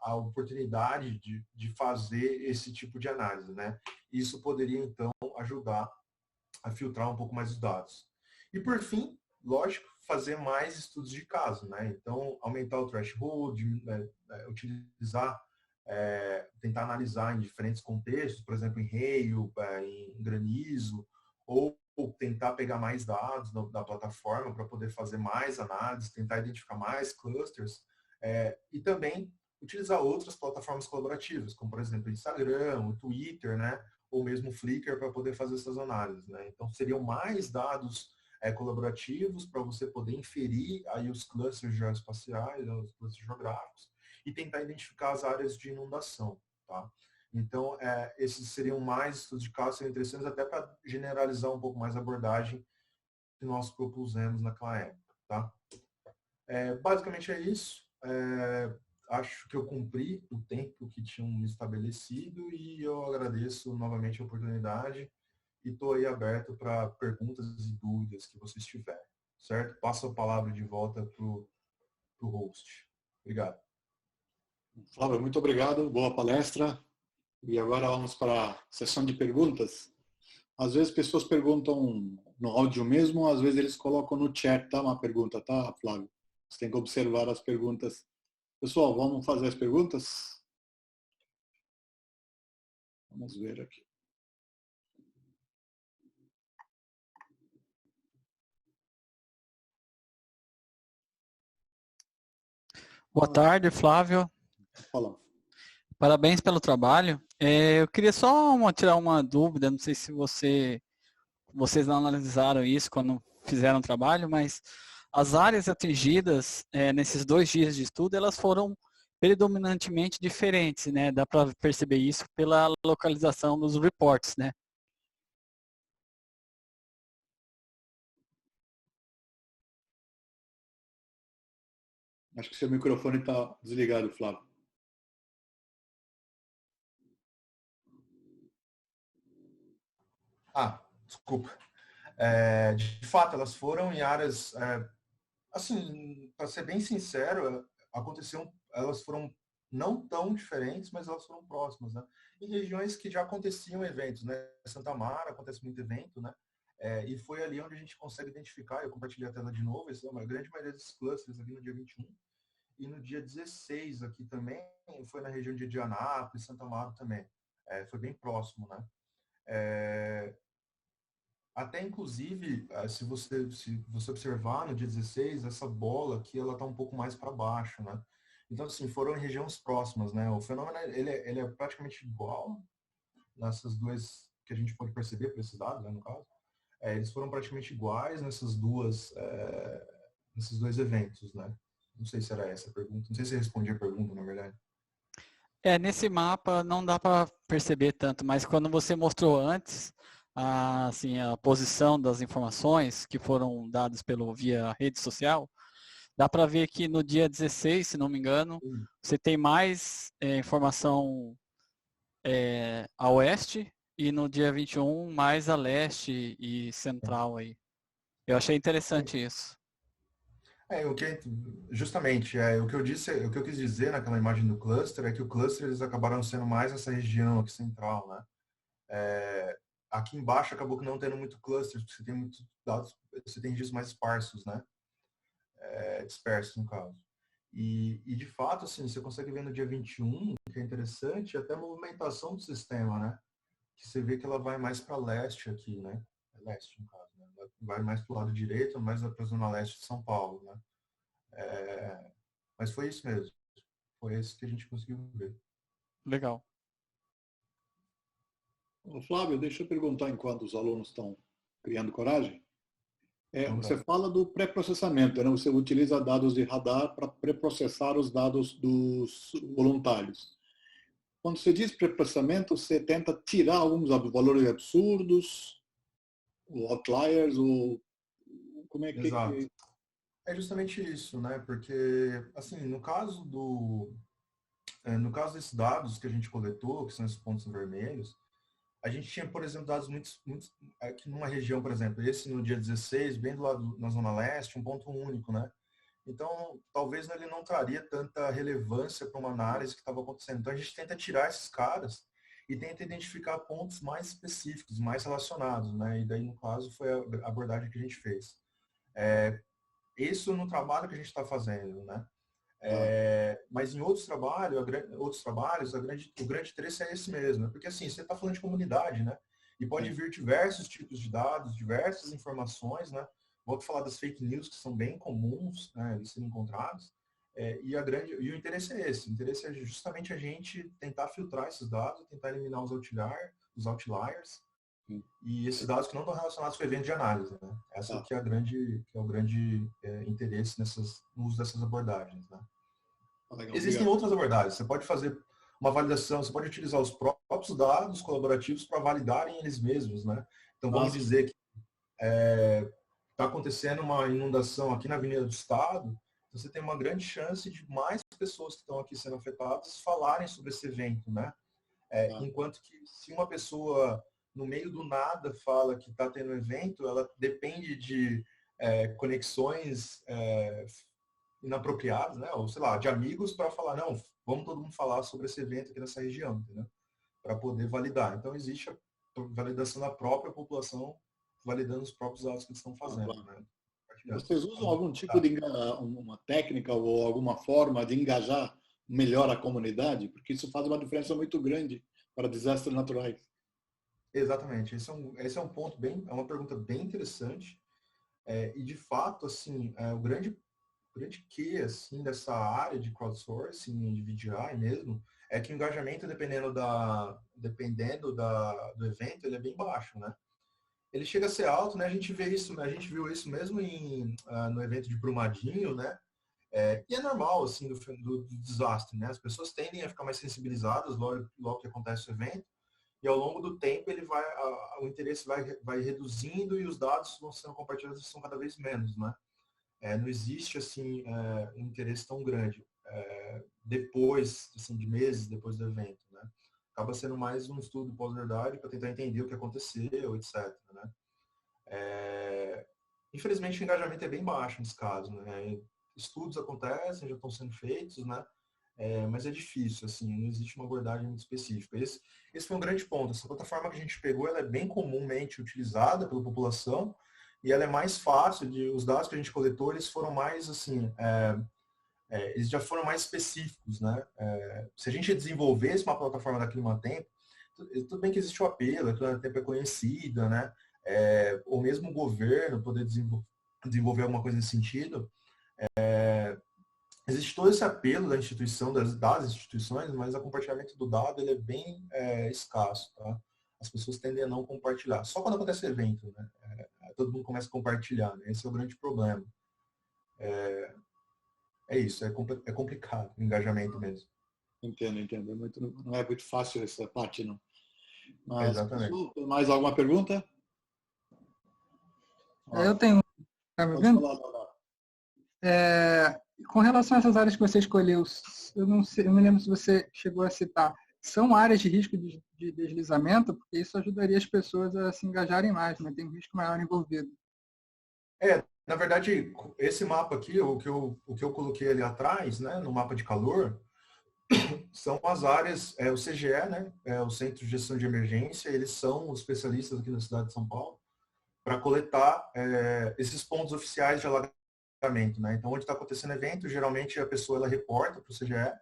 a oportunidade de fazer esse tipo de análise, né? Isso poderia, então, ajudar a filtrar um pouco mais os dados. E, por fim, lógico, fazer mais estudos de caso, né? Então, aumentar o threshold, utilizar, tentar analisar em diferentes contextos, por exemplo, em hail, em granizo, ou tentar pegar mais dados da plataforma para poder fazer mais análises, tentar identificar mais clusters, e também utilizar outras plataformas colaborativas, como, por exemplo, o Instagram, o Twitter, né? Ou mesmo o Flickr para poder fazer essas análises, né? Então, seriam mais dados colaborativos para você poder inferir aí os clusters geoespaciais, os clusters geográficos, e tentar identificar as áreas de inundação, tá? Então, esses seriam mais estudos de caso, seriam interessantes até para generalizar um pouco mais a abordagem que nós propusemos naquela época, tá? Basicamente é isso. Acho que eu cumpri o tempo que tinham me estabelecido e eu agradeço novamente a oportunidade e estou aí aberto para perguntas e dúvidas que vocês tiverem, certo? Passo a palavra de volta para o host. Obrigado. Flávio, muito obrigado, boa palestra. E agora vamos para a sessão de perguntas. Às vezes pessoas perguntam no áudio mesmo, às vezes eles colocam no chat, tá? Uma pergunta, tá, Flávio? Você tem que observar as perguntas. Pessoal, vamos fazer as perguntas? Vamos ver aqui. Boa tarde, Flávio. Fala. Parabéns pelo trabalho. Eu queria só tirar uma dúvida, não sei se vocês analisaram isso quando fizeram o trabalho, mas as áreas atingidas nesses 2 dias de estudo, elas foram predominantemente diferentes, né? Dá para perceber isso pela localização dos reports, né? Acho que seu microfone está desligado, Flávio. Desculpa. De fato, elas foram em áreas, assim, para ser bem sincero, elas foram não tão diferentes, mas elas foram próximas, né? Em regiões que já aconteciam eventos, né? Santa Mara acontece muito evento, né? E foi ali onde a gente consegue identificar, eu compartilhei a tela de novo, a grande maioria desses clusters ali no dia 21, e no dia 16 aqui também, foi na região de Anápolis, Santa Mara também. Foi bem próximo, né? Até inclusive, se você observar no dia 16, essa bola aqui, ela está um pouco mais para baixo, né? Então, assim, foram em regiões próximas, né? O fenômeno, ele é praticamente igual nessas duas, que a gente pode perceber por esses dados, né, no caso. Eles foram praticamente iguais nesses dois eventos, né? Não sei se era essa a pergunta, não sei se eu respondi a pergunta, na verdade. Nesse mapa não dá para perceber tanto, mas quando você mostrou antes, assim, a posição das informações que foram dadas via rede social, dá para ver que no dia 16, se não me engano, você tem mais informação a oeste e no dia 21 mais a leste e central aí. Eu achei interessante isso. Justamente, o que eu disse, o que eu quis dizer naquela imagem do cluster é que o cluster eles acabaram sendo mais essa região aqui central, né? Aqui embaixo acabou que não tendo muito cluster, porque você tem muitos dados, você tem registros mais esparsos, né? Dispersos no caso. E de fato, assim, você consegue ver no dia 21, que é interessante, até a movimentação do sistema, né? Que você vê que ela vai mais para leste aqui, né? Leste, no caso, né? Vai mais para o lado direito, mais para a zona leste de São Paulo, né? Mas foi isso mesmo. Foi isso que a gente conseguiu ver. Legal. Flávio, deixa eu perguntar enquanto os alunos estão criando coragem. Você Tá. fala do pré-processamento, né? Você utiliza dados de radar para pré-processar os dados dos voluntários. Quando você diz pré-processamento, você tenta tirar alguns valores absurdos, ou outliers, ou como é que... Exato. É justamente isso, né? Porque, assim, no caso desses dados que a gente coletou, que são esses pontos vermelhos, a gente tinha, por exemplo, dados muito aqui numa região, por exemplo, esse no dia 16, bem do lado na Zona Leste, um ponto único, né? Então, talvez ele não traria tanta relevância para uma análise que estava acontecendo. Então, a gente tenta tirar esses caras e tenta identificar pontos mais específicos, mais relacionados, né? E daí, no caso, foi a abordagem que a gente fez. Isso no trabalho que a gente está fazendo, né? Mas em outros trabalhos, o grande interesse é esse mesmo, porque assim, você está falando de comunidade, né? E pode vir diversos tipos de dados, diversas informações, né? Volto a falar das fake news, que são bem comuns, né, de serem encontrados, e o interesse é esse, o interesse é justamente a gente tentar filtrar esses dados, tentar eliminar os outliers, e esses dados que não estão relacionados com o evento de análise, né? Essa que é o grande interesse no uso dessas abordagens, né? Legal, Existem outras abordagens. Você pode fazer uma validação, você pode utilizar os próprios dados colaborativos para validarem eles mesmos, né? Então vamos dizer que está acontecendo uma inundação aqui na Avenida do Estado, Então, você tem uma grande chance de mais pessoas que estão aqui sendo afetadas falarem sobre esse evento, né? Enquanto que se uma pessoa no meio do nada fala que está tendo evento, ela depende de conexões inapropriadas, né? Ou sei lá, de amigos para falar, não, vamos todo mundo falar sobre esse evento aqui nessa região, entendeu? Para poder validar. Então existe a validação da própria população, validando os próprios dados que eles estão fazendo, Claro. né? Vocês usam algum tipo de uma técnica ou alguma forma de engajar melhor a comunidade? Porque isso faz uma diferença muito grande para desastres naturais. Exatamente. Esse é um ponto é uma pergunta bem interessante. E de fato, assim, o grande quê, assim, dessa área de crowdsourcing, de VDI mesmo, é que o engajamento, dependendo do evento, ele é bem baixo, né? Ele chega a ser alto, né? A gente vê isso, a gente viu isso mesmo no evento de Brumadinho, né? E é normal, assim, do desastre, né? As pessoas tendem a ficar mais sensibilizadas logo que acontece o evento, e ao longo do tempo o interesse vai reduzindo e os dados vão sendo compartilhados são cada vez menos, né? Não existe, assim, um interesse tão grande depois, assim, de meses depois do evento, né? Acaba sendo mais um estudo pós-verdade para tentar entender o que aconteceu, etc., né? Infelizmente, o engajamento é bem baixo nesse caso, né? Estudos acontecem, já estão sendo feitos, né? Mas é difícil, assim, não existe uma abordagem muito específica. Esse foi um grande ponto. Essa plataforma que a gente pegou, ela é bem comumente utilizada pela população e ela é mais fácil, os dados que a gente coletou, eles foram mais, assim, eles já foram mais específicos, né? Se a gente desenvolvesse uma plataforma da Climatempo, tudo bem que existe o apelo, a Climatempo é conhecida, né? Ou mesmo o governo poder desenvolver alguma coisa nesse sentido, existe todo esse apelo da instituição, das instituições, mas o compartilhamento do dado ele é bem escasso, tá? As pessoas tendem a não compartilhar. Só quando acontece evento, né? Todo mundo começa a compartilhar, né? Esse é o grande problema. Isso, é complicado o engajamento mesmo. Entendo. Não é muito fácil essa parte, não. Mas, Exatamente. mais alguma pergunta? Eu tenho. Tá me ouvindo? Com relação a essas áreas que você escolheu, eu não me lembro se você chegou a citar, são áreas de risco de deslizamento, porque isso ajudaria as pessoas a se engajarem mais, né? Tem um risco maior envolvido. Na verdade, esse mapa aqui, o que eu coloquei ali atrás, né, no mapa de calor, são as áreas, o CGE, né, o Centro de Gestão de Emergência, eles são os especialistas aqui na cidade de São Paulo, para coletar esses pontos oficiais de alagamento, né? Então, onde está acontecendo evento, geralmente a pessoa ela reporta para o CGE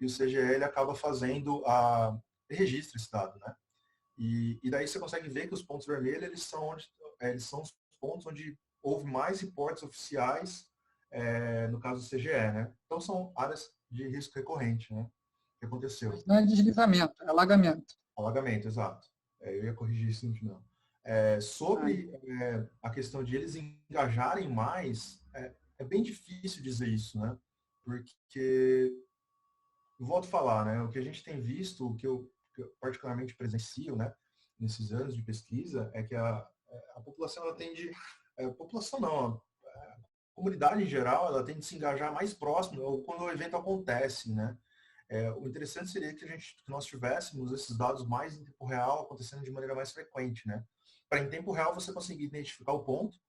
e o CGE ele acaba registra esse dado, né? E daí você consegue ver que os pontos vermelhos eles são os pontos onde houve mais reportes oficiais, no caso do CGE, né? Então são áreas de risco recorrente, né? Que aconteceu. Mas não é deslizamento, é alagamento. Alagamento, exato. Eu ia corrigir isso no final. Sobre a questão de eles engajarem mais, é bem difícil dizer isso, né? Porque, volto a falar, né? O que a gente tem visto, o que eu particularmente presencio, né? Nesses anos de pesquisa, é que a população, ela tende... A população não, a comunidade em geral, ela tende a se engajar mais próximo quando o evento acontece, né? O interessante seria que nós tivéssemos esses dados mais em tempo real acontecendo de maneira mais frequente, né? Para em tempo real você conseguir identificar o ponto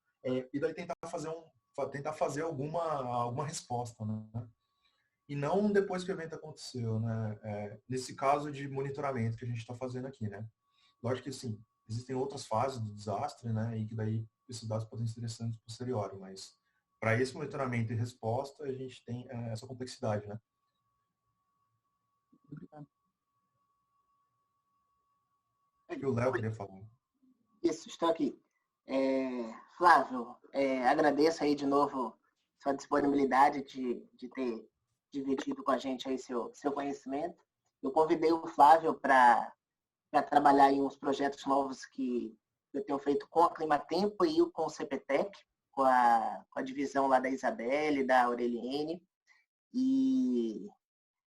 e daí tentar fazer alguma resposta, né? E não depois que o evento aconteceu, né? Nesse caso de monitoramento que a gente está fazendo aqui, né? Lógico que, sim, existem outras fases do desastre, né? E que daí esses dados podem ser interessantes posteriori, mas para esse monitoramento e resposta a gente tem essa complexidade, né? Obrigado. Que o Léo queria falar. Isso, estou aqui. Flávio, agradeço aí de novo sua disponibilidade de ter dividido com a gente aí seu conhecimento. Eu convidei o Flávio para trabalhar em uns projetos novos que eu tenho feito com a Climatempo e com o CPTEC, com a divisão lá da Isabelle, da Aureliene. E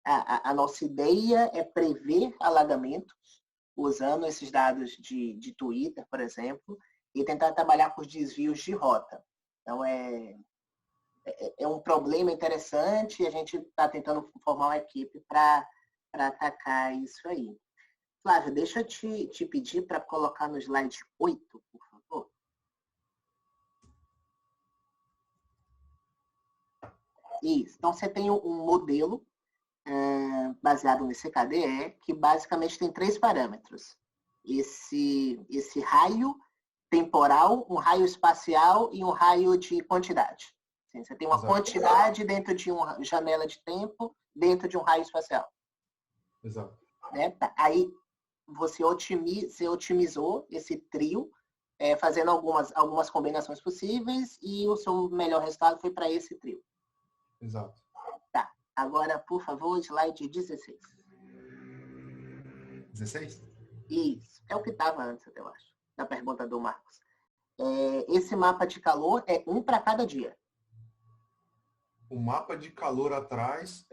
a nossa ideia é prever alagamentos usando esses dados de Twitter, por exemplo, e tentar trabalhar com os desvios de rota. Então, é um problema interessante e a gente está tentando formar uma equipe para atacar isso aí. Flávio, deixa eu te pedir para colocar no slide 8, por favor. Isso. Então, você tem um modelo baseado nesse KDE, que basicamente tem 3 parâmetros. Esse raio temporal, um raio espacial e um raio de quantidade. Assim, você tem uma quantidade dentro de uma janela de tempo, dentro de um raio espacial. Exato. Né? Tá. Aí você otimizou esse trio, fazendo algumas combinações possíveis, e o seu melhor resultado foi para esse trio. Exato. Tá. Agora, por favor, slide 16. 16? Isso. É o que estava antes, eu acho, da pergunta do Marcos. Esse mapa de calor é um para cada dia. O mapa de calor atrás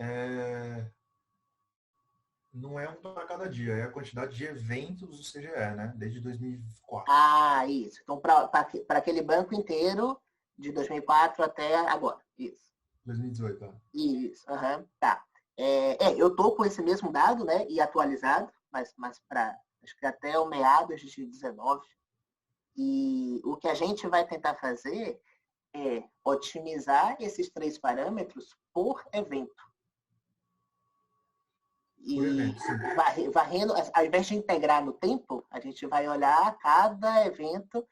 não é um para cada dia, é a quantidade de eventos do CGE, né? Desde 2004. Ah, isso. Então, para aquele banco inteiro, de 2004 até agora. Isso. 2018, tá? Isso, tá. Eu estou com esse mesmo dado, né? E atualizado, mas para acho que até o meados de 19. E o que a gente vai tentar fazer é otimizar esses 3 parâmetros por evento. Por evento, sim. Varrendo, ao invés de integrar no tempo, a gente vai olhar cada evento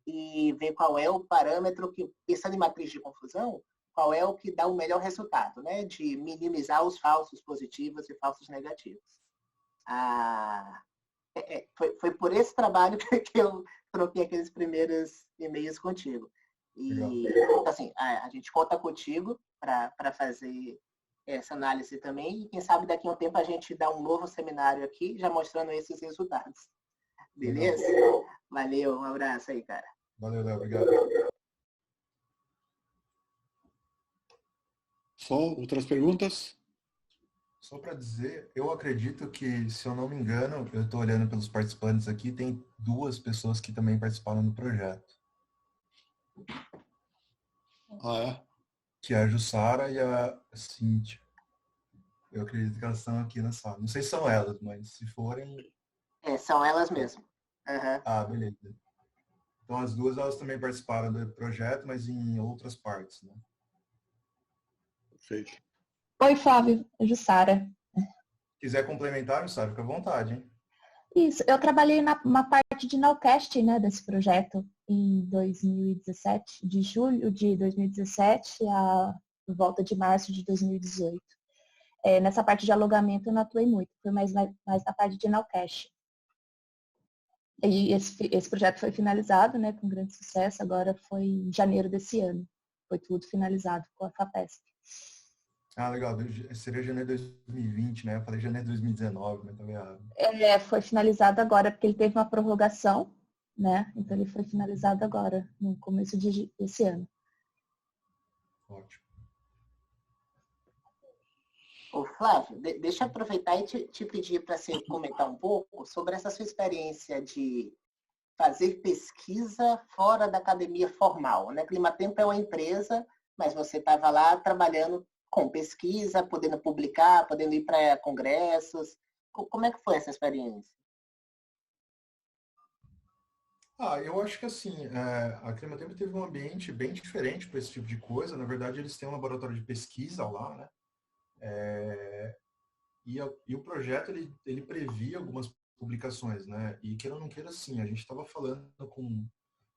e ver qual é o parâmetro que, pensando em matriz de confusão, qual é o que dá o melhor resultado, né? De minimizar os falsos positivos e falsos negativos. Foi por esse trabalho que eu troquei aqueles primeiros e-mails contigo. E, assim, a gente conta contigo para fazer essa análise também. E quem sabe daqui a um tempo a gente dá um novo seminário aqui, já mostrando esses resultados. Beleza? Legal. Valeu, um abraço aí, cara. Valeu, Léo, obrigado. Só outras perguntas? Só para dizer, eu acredito que, se eu não me engano, eu estou olhando pelos participantes aqui, tem 2 pessoas que também participaram do projeto. Ah, é? Que é a Jussara e a Cíntia. Eu acredito que elas estão aqui na sala. Não sei se são elas, mas se forem... São elas mesmo. Uhum. Ah, beleza. Então as 2, elas também participaram do projeto, mas em outras partes, né? Perfeito. Oi, Flávio, é Jussara. Quiser complementar, Jussara, fica à vontade, hein? Isso, eu trabalhei na parte de Nowcast, né, desse projeto em 2017, de julho de 2017 a volta de março de 2018. Nessa parte de alugamento eu não atuei muito, foi mais na parte de Nowcast. E esse projeto foi finalizado, né, com grande sucesso, agora foi em janeiro desse ano. Foi tudo finalizado com a FAPESP. Ah, legal. Seria janeiro de 2020, né? Eu falei janeiro de 2019, mas estava errado. Foi finalizado agora, porque ele teve uma prorrogação, né? Então ele foi finalizado agora, no começo desse ano. Ótimo. Ô, Flávio, deixa eu aproveitar e te pedir para você comentar um pouco sobre essa sua experiência de fazer pesquisa fora da academia formal, né? Climatempo é uma empresa, mas você estava lá trabalhando com pesquisa, podendo publicar, podendo ir para congressos. Como é que foi essa experiência? Eu acho que assim, a Climatempo teve um ambiente bem diferente para esse tipo de coisa. Na verdade, eles têm um laboratório de pesquisa lá, né? E o projeto, ele previa algumas publicações, né? E queira ou não queira, assim, a gente estava falando com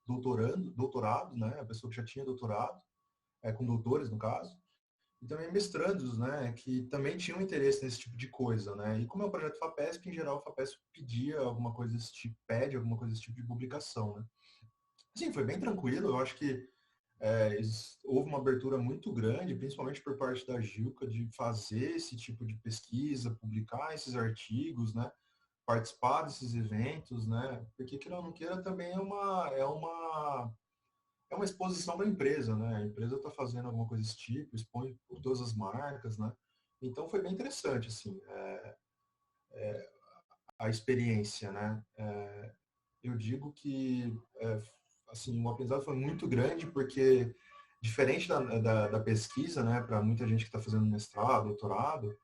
doutorado, né? A pessoa que já tinha doutorado, com doutores, no caso, e também mestrandos, né, que também tinham interesse nesse tipo de coisa, né, e como é um projeto FAPESP, em geral, o FAPESP pedia alguma coisa desse tipo, pede alguma coisa desse tipo de publicação, né. Assim, foi bem tranquilo, eu acho que houve uma abertura muito grande, principalmente por parte da Gilca, de fazer esse tipo de pesquisa, publicar esses artigos, né, participar desses eventos, né, porque queira ou não queira também é uma exposição da empresa, né? A empresa está fazendo alguma coisa desse tipo, expõe por todas as marcas, né? Então foi bem interessante, assim, a experiência, né? Eu digo que, assim, o aprendizado foi muito grande porque diferente da pesquisa, né, para muita gente que está fazendo mestrado, doutorado,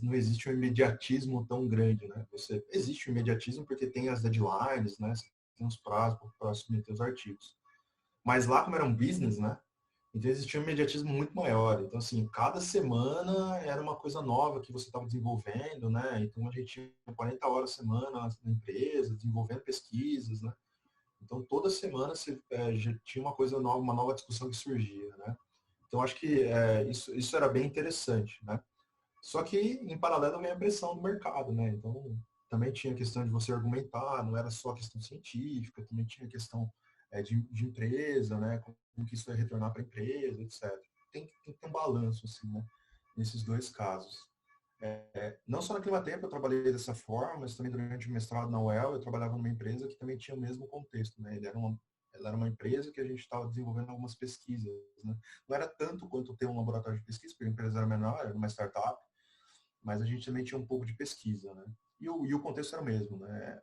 não existe um imediatismo tão grande, né? Existe um imediatismo porque tem as deadlines, né? Tem os prazos para submeter os artigos. Mas lá, como era um business, né? Então existia um imediatismo muito maior. Então, assim, cada semana era uma coisa nova que você estava desenvolvendo, né? Então a gente tinha 40 horas a semana na empresa, desenvolvendo pesquisas, né? Então toda semana você já tinha uma coisa nova, uma nova discussão que surgia, né? Então acho que isso era bem interessante, né? Só que, em paralelo, vem a pressão do mercado, né? Então, também tinha a questão de você argumentar, não era só a questão científica, também tinha a questão de empresa, né? Como que isso vai retornar para a empresa, etc. Tem que ter um balanço, assim, né? Nesses dois casos. Não só na Climatempo eu trabalhei dessa forma, mas também durante o mestrado na UEL eu trabalhava numa empresa que também tinha o mesmo contexto, né? Ela era uma empresa que a gente estava desenvolvendo algumas pesquisas, né? Não era tanto quanto ter um laboratório de pesquisa, porque a empresa era menor, era uma startup, mas a gente também tinha um pouco de pesquisa, né? E o contexto era o mesmo, né?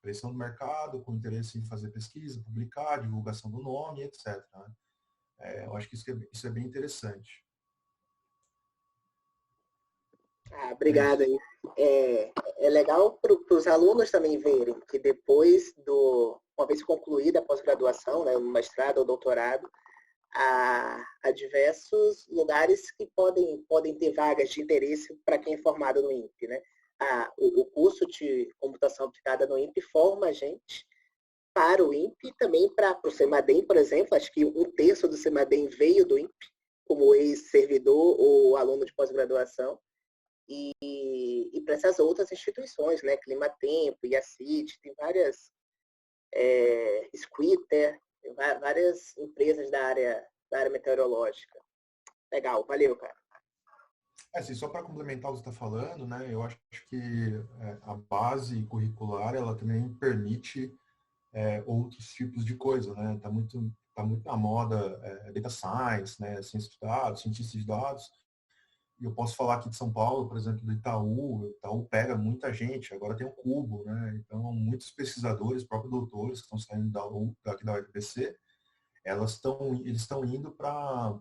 Pressão do mercado, com interesse em fazer pesquisa, publicar, divulgação do nome, etc. Né? Eu acho que isso é bem interessante. Obrigado aí. É legal para os alunos também verem que depois uma vez concluída a pós-graduação, né, o mestrado ou doutorado, há diversos lugares que podem ter vagas de interesse para quem é formado no INPE, né? O curso de computação aplicada no INPE forma a gente para o INPE e também para o CEMADEM, por exemplo. Acho que 1/3 do CEMADEM veio do INPE, como ex-servidor ou aluno de pós-graduação. E para essas outras instituições, né? Climatempo, IACIT, tem várias, Squitter, várias empresas da área meteorológica. Legal, valeu, cara. Assim, só para complementar o que você está falando, né, eu acho que a base curricular, ela também permite outros tipos de coisa, né? Tá muito na moda data science, né, ciência de dados, cientista de dados. E eu posso falar aqui de São Paulo, por exemplo, do Itaú. O Itaú pega muita gente, agora tem o Cubo, né? Então, muitos pesquisadores, próprios doutores que estão saindo daqui da UFBC, eles estão indo para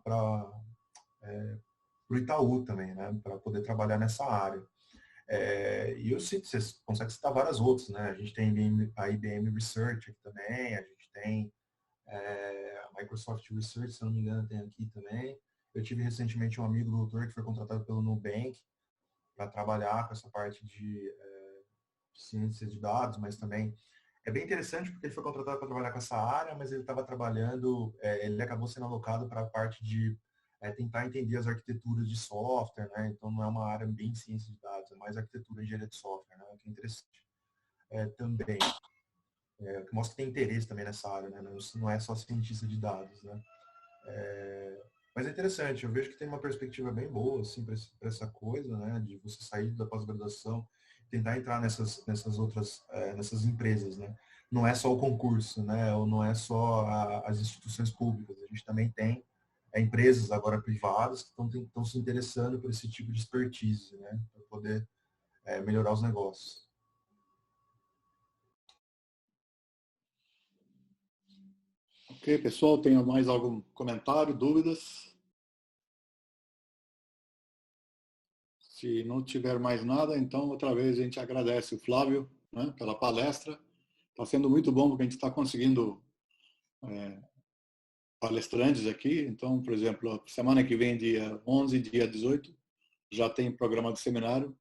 o Itaú também, né? Para poder trabalhar nessa área. E eu cito, vocês conseguem citar várias outras, né? A gente tem a IBM Research aqui também, a gente tem a Microsoft Research, se eu não me engano, tem aqui também. Eu tive recentemente um amigo doutor que foi contratado pelo Nubank para trabalhar com essa parte de ciência de dados, mas também é bem interessante porque ele foi contratado para trabalhar com essa área, mas ele estava trabalhando, ele acabou sendo alocado para a parte de tentar entender as arquiteturas de software, né? Então não é uma área bem ciência de dados, é mais arquitetura e engenharia de software, né? Que é interessante também. Que mostra que tem interesse também nessa área, né? Não é só cientista de dados, né? Mas é interessante, eu vejo que tem uma perspectiva bem boa assim, para essa coisa, né? De você sair da pós-graduação, tentar entrar nessas outras, nessas empresas, né? Não é só o concurso, né? Ou não é só as instituições públicas, a gente também tem empresas agora privadas que estão se interessando por esse tipo de expertise, né? Para poder melhorar os negócios. Ok, pessoal, tem mais algum comentário, dúvidas? Se não tiver mais nada, então outra vez a gente agradece o Flávio, né, pela palestra. Está sendo muito bom porque a gente está conseguindo palestrantes aqui. Então, por exemplo, semana que vem, dia 11, dia 18, já tem programa de seminário.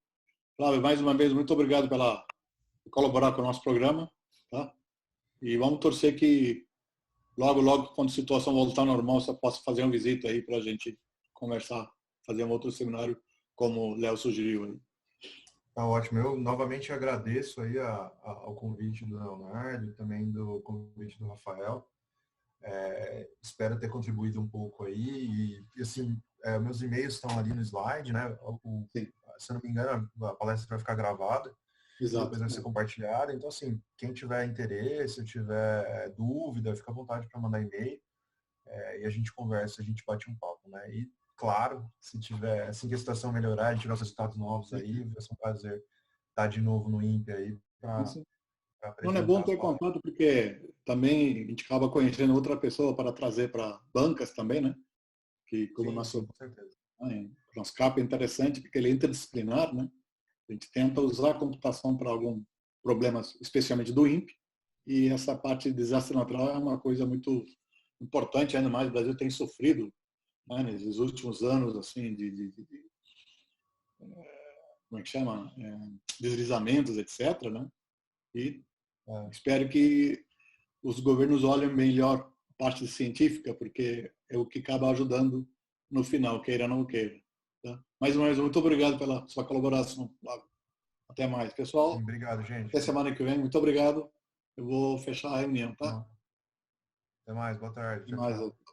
Flávio, mais uma vez, muito obrigado por colaborar com o nosso programa. Tá? E vamos torcer que logo, quando a situação voltar ao normal, você possa fazer uma visita aí para a gente conversar, fazer um outro seminário, como o Léo sugeriu aí. Tá ótimo. Eu novamente agradeço aí ao convite do Leonardo e também do convite do Rafael. Espero ter contribuído um pouco aí. E assim, meus e-mails estão ali no slide, né? Se eu não me engano, a palestra vai ficar gravada. Exato. Depois vai ser compartilhada. Então, assim, quem tiver interesse, tiver dúvida, fica à vontade para mandar e-mail. E a gente conversa, a gente bate um papo, né? E, claro, se tiver, assim que a situação melhorar, a gente tiver os resultados novos aí, vai ser um prazer estar de novo no INPE aí para apresentar. Não é bom ter contato porque também a gente acaba conhecendo outra pessoa para trazer para bancas também, né? Que como Sim, com certeza. nosso CAP é interessante porque ele é interdisciplinar, né? A gente tenta usar a computação para algum problema, especialmente do INPE, e essa parte de desastre natural é uma coisa muito importante, ainda mais o Brasil tem sofrido, né, nesses últimos anos, assim, como é que chama? Deslizamentos, etc., né? E espero que os governos olhem melhor a parte científica, porque é o que acaba ajudando no final, queira ou não queira. Tá? Mais uma vez, muito obrigado pela sua colaboração, Flávio. Até mais. Pessoal, Obrigado, gente. até semana que vem. Muito obrigado. Eu vou fechar a reunião, tá? Até mais. Boa tarde. Até mais. Tchau.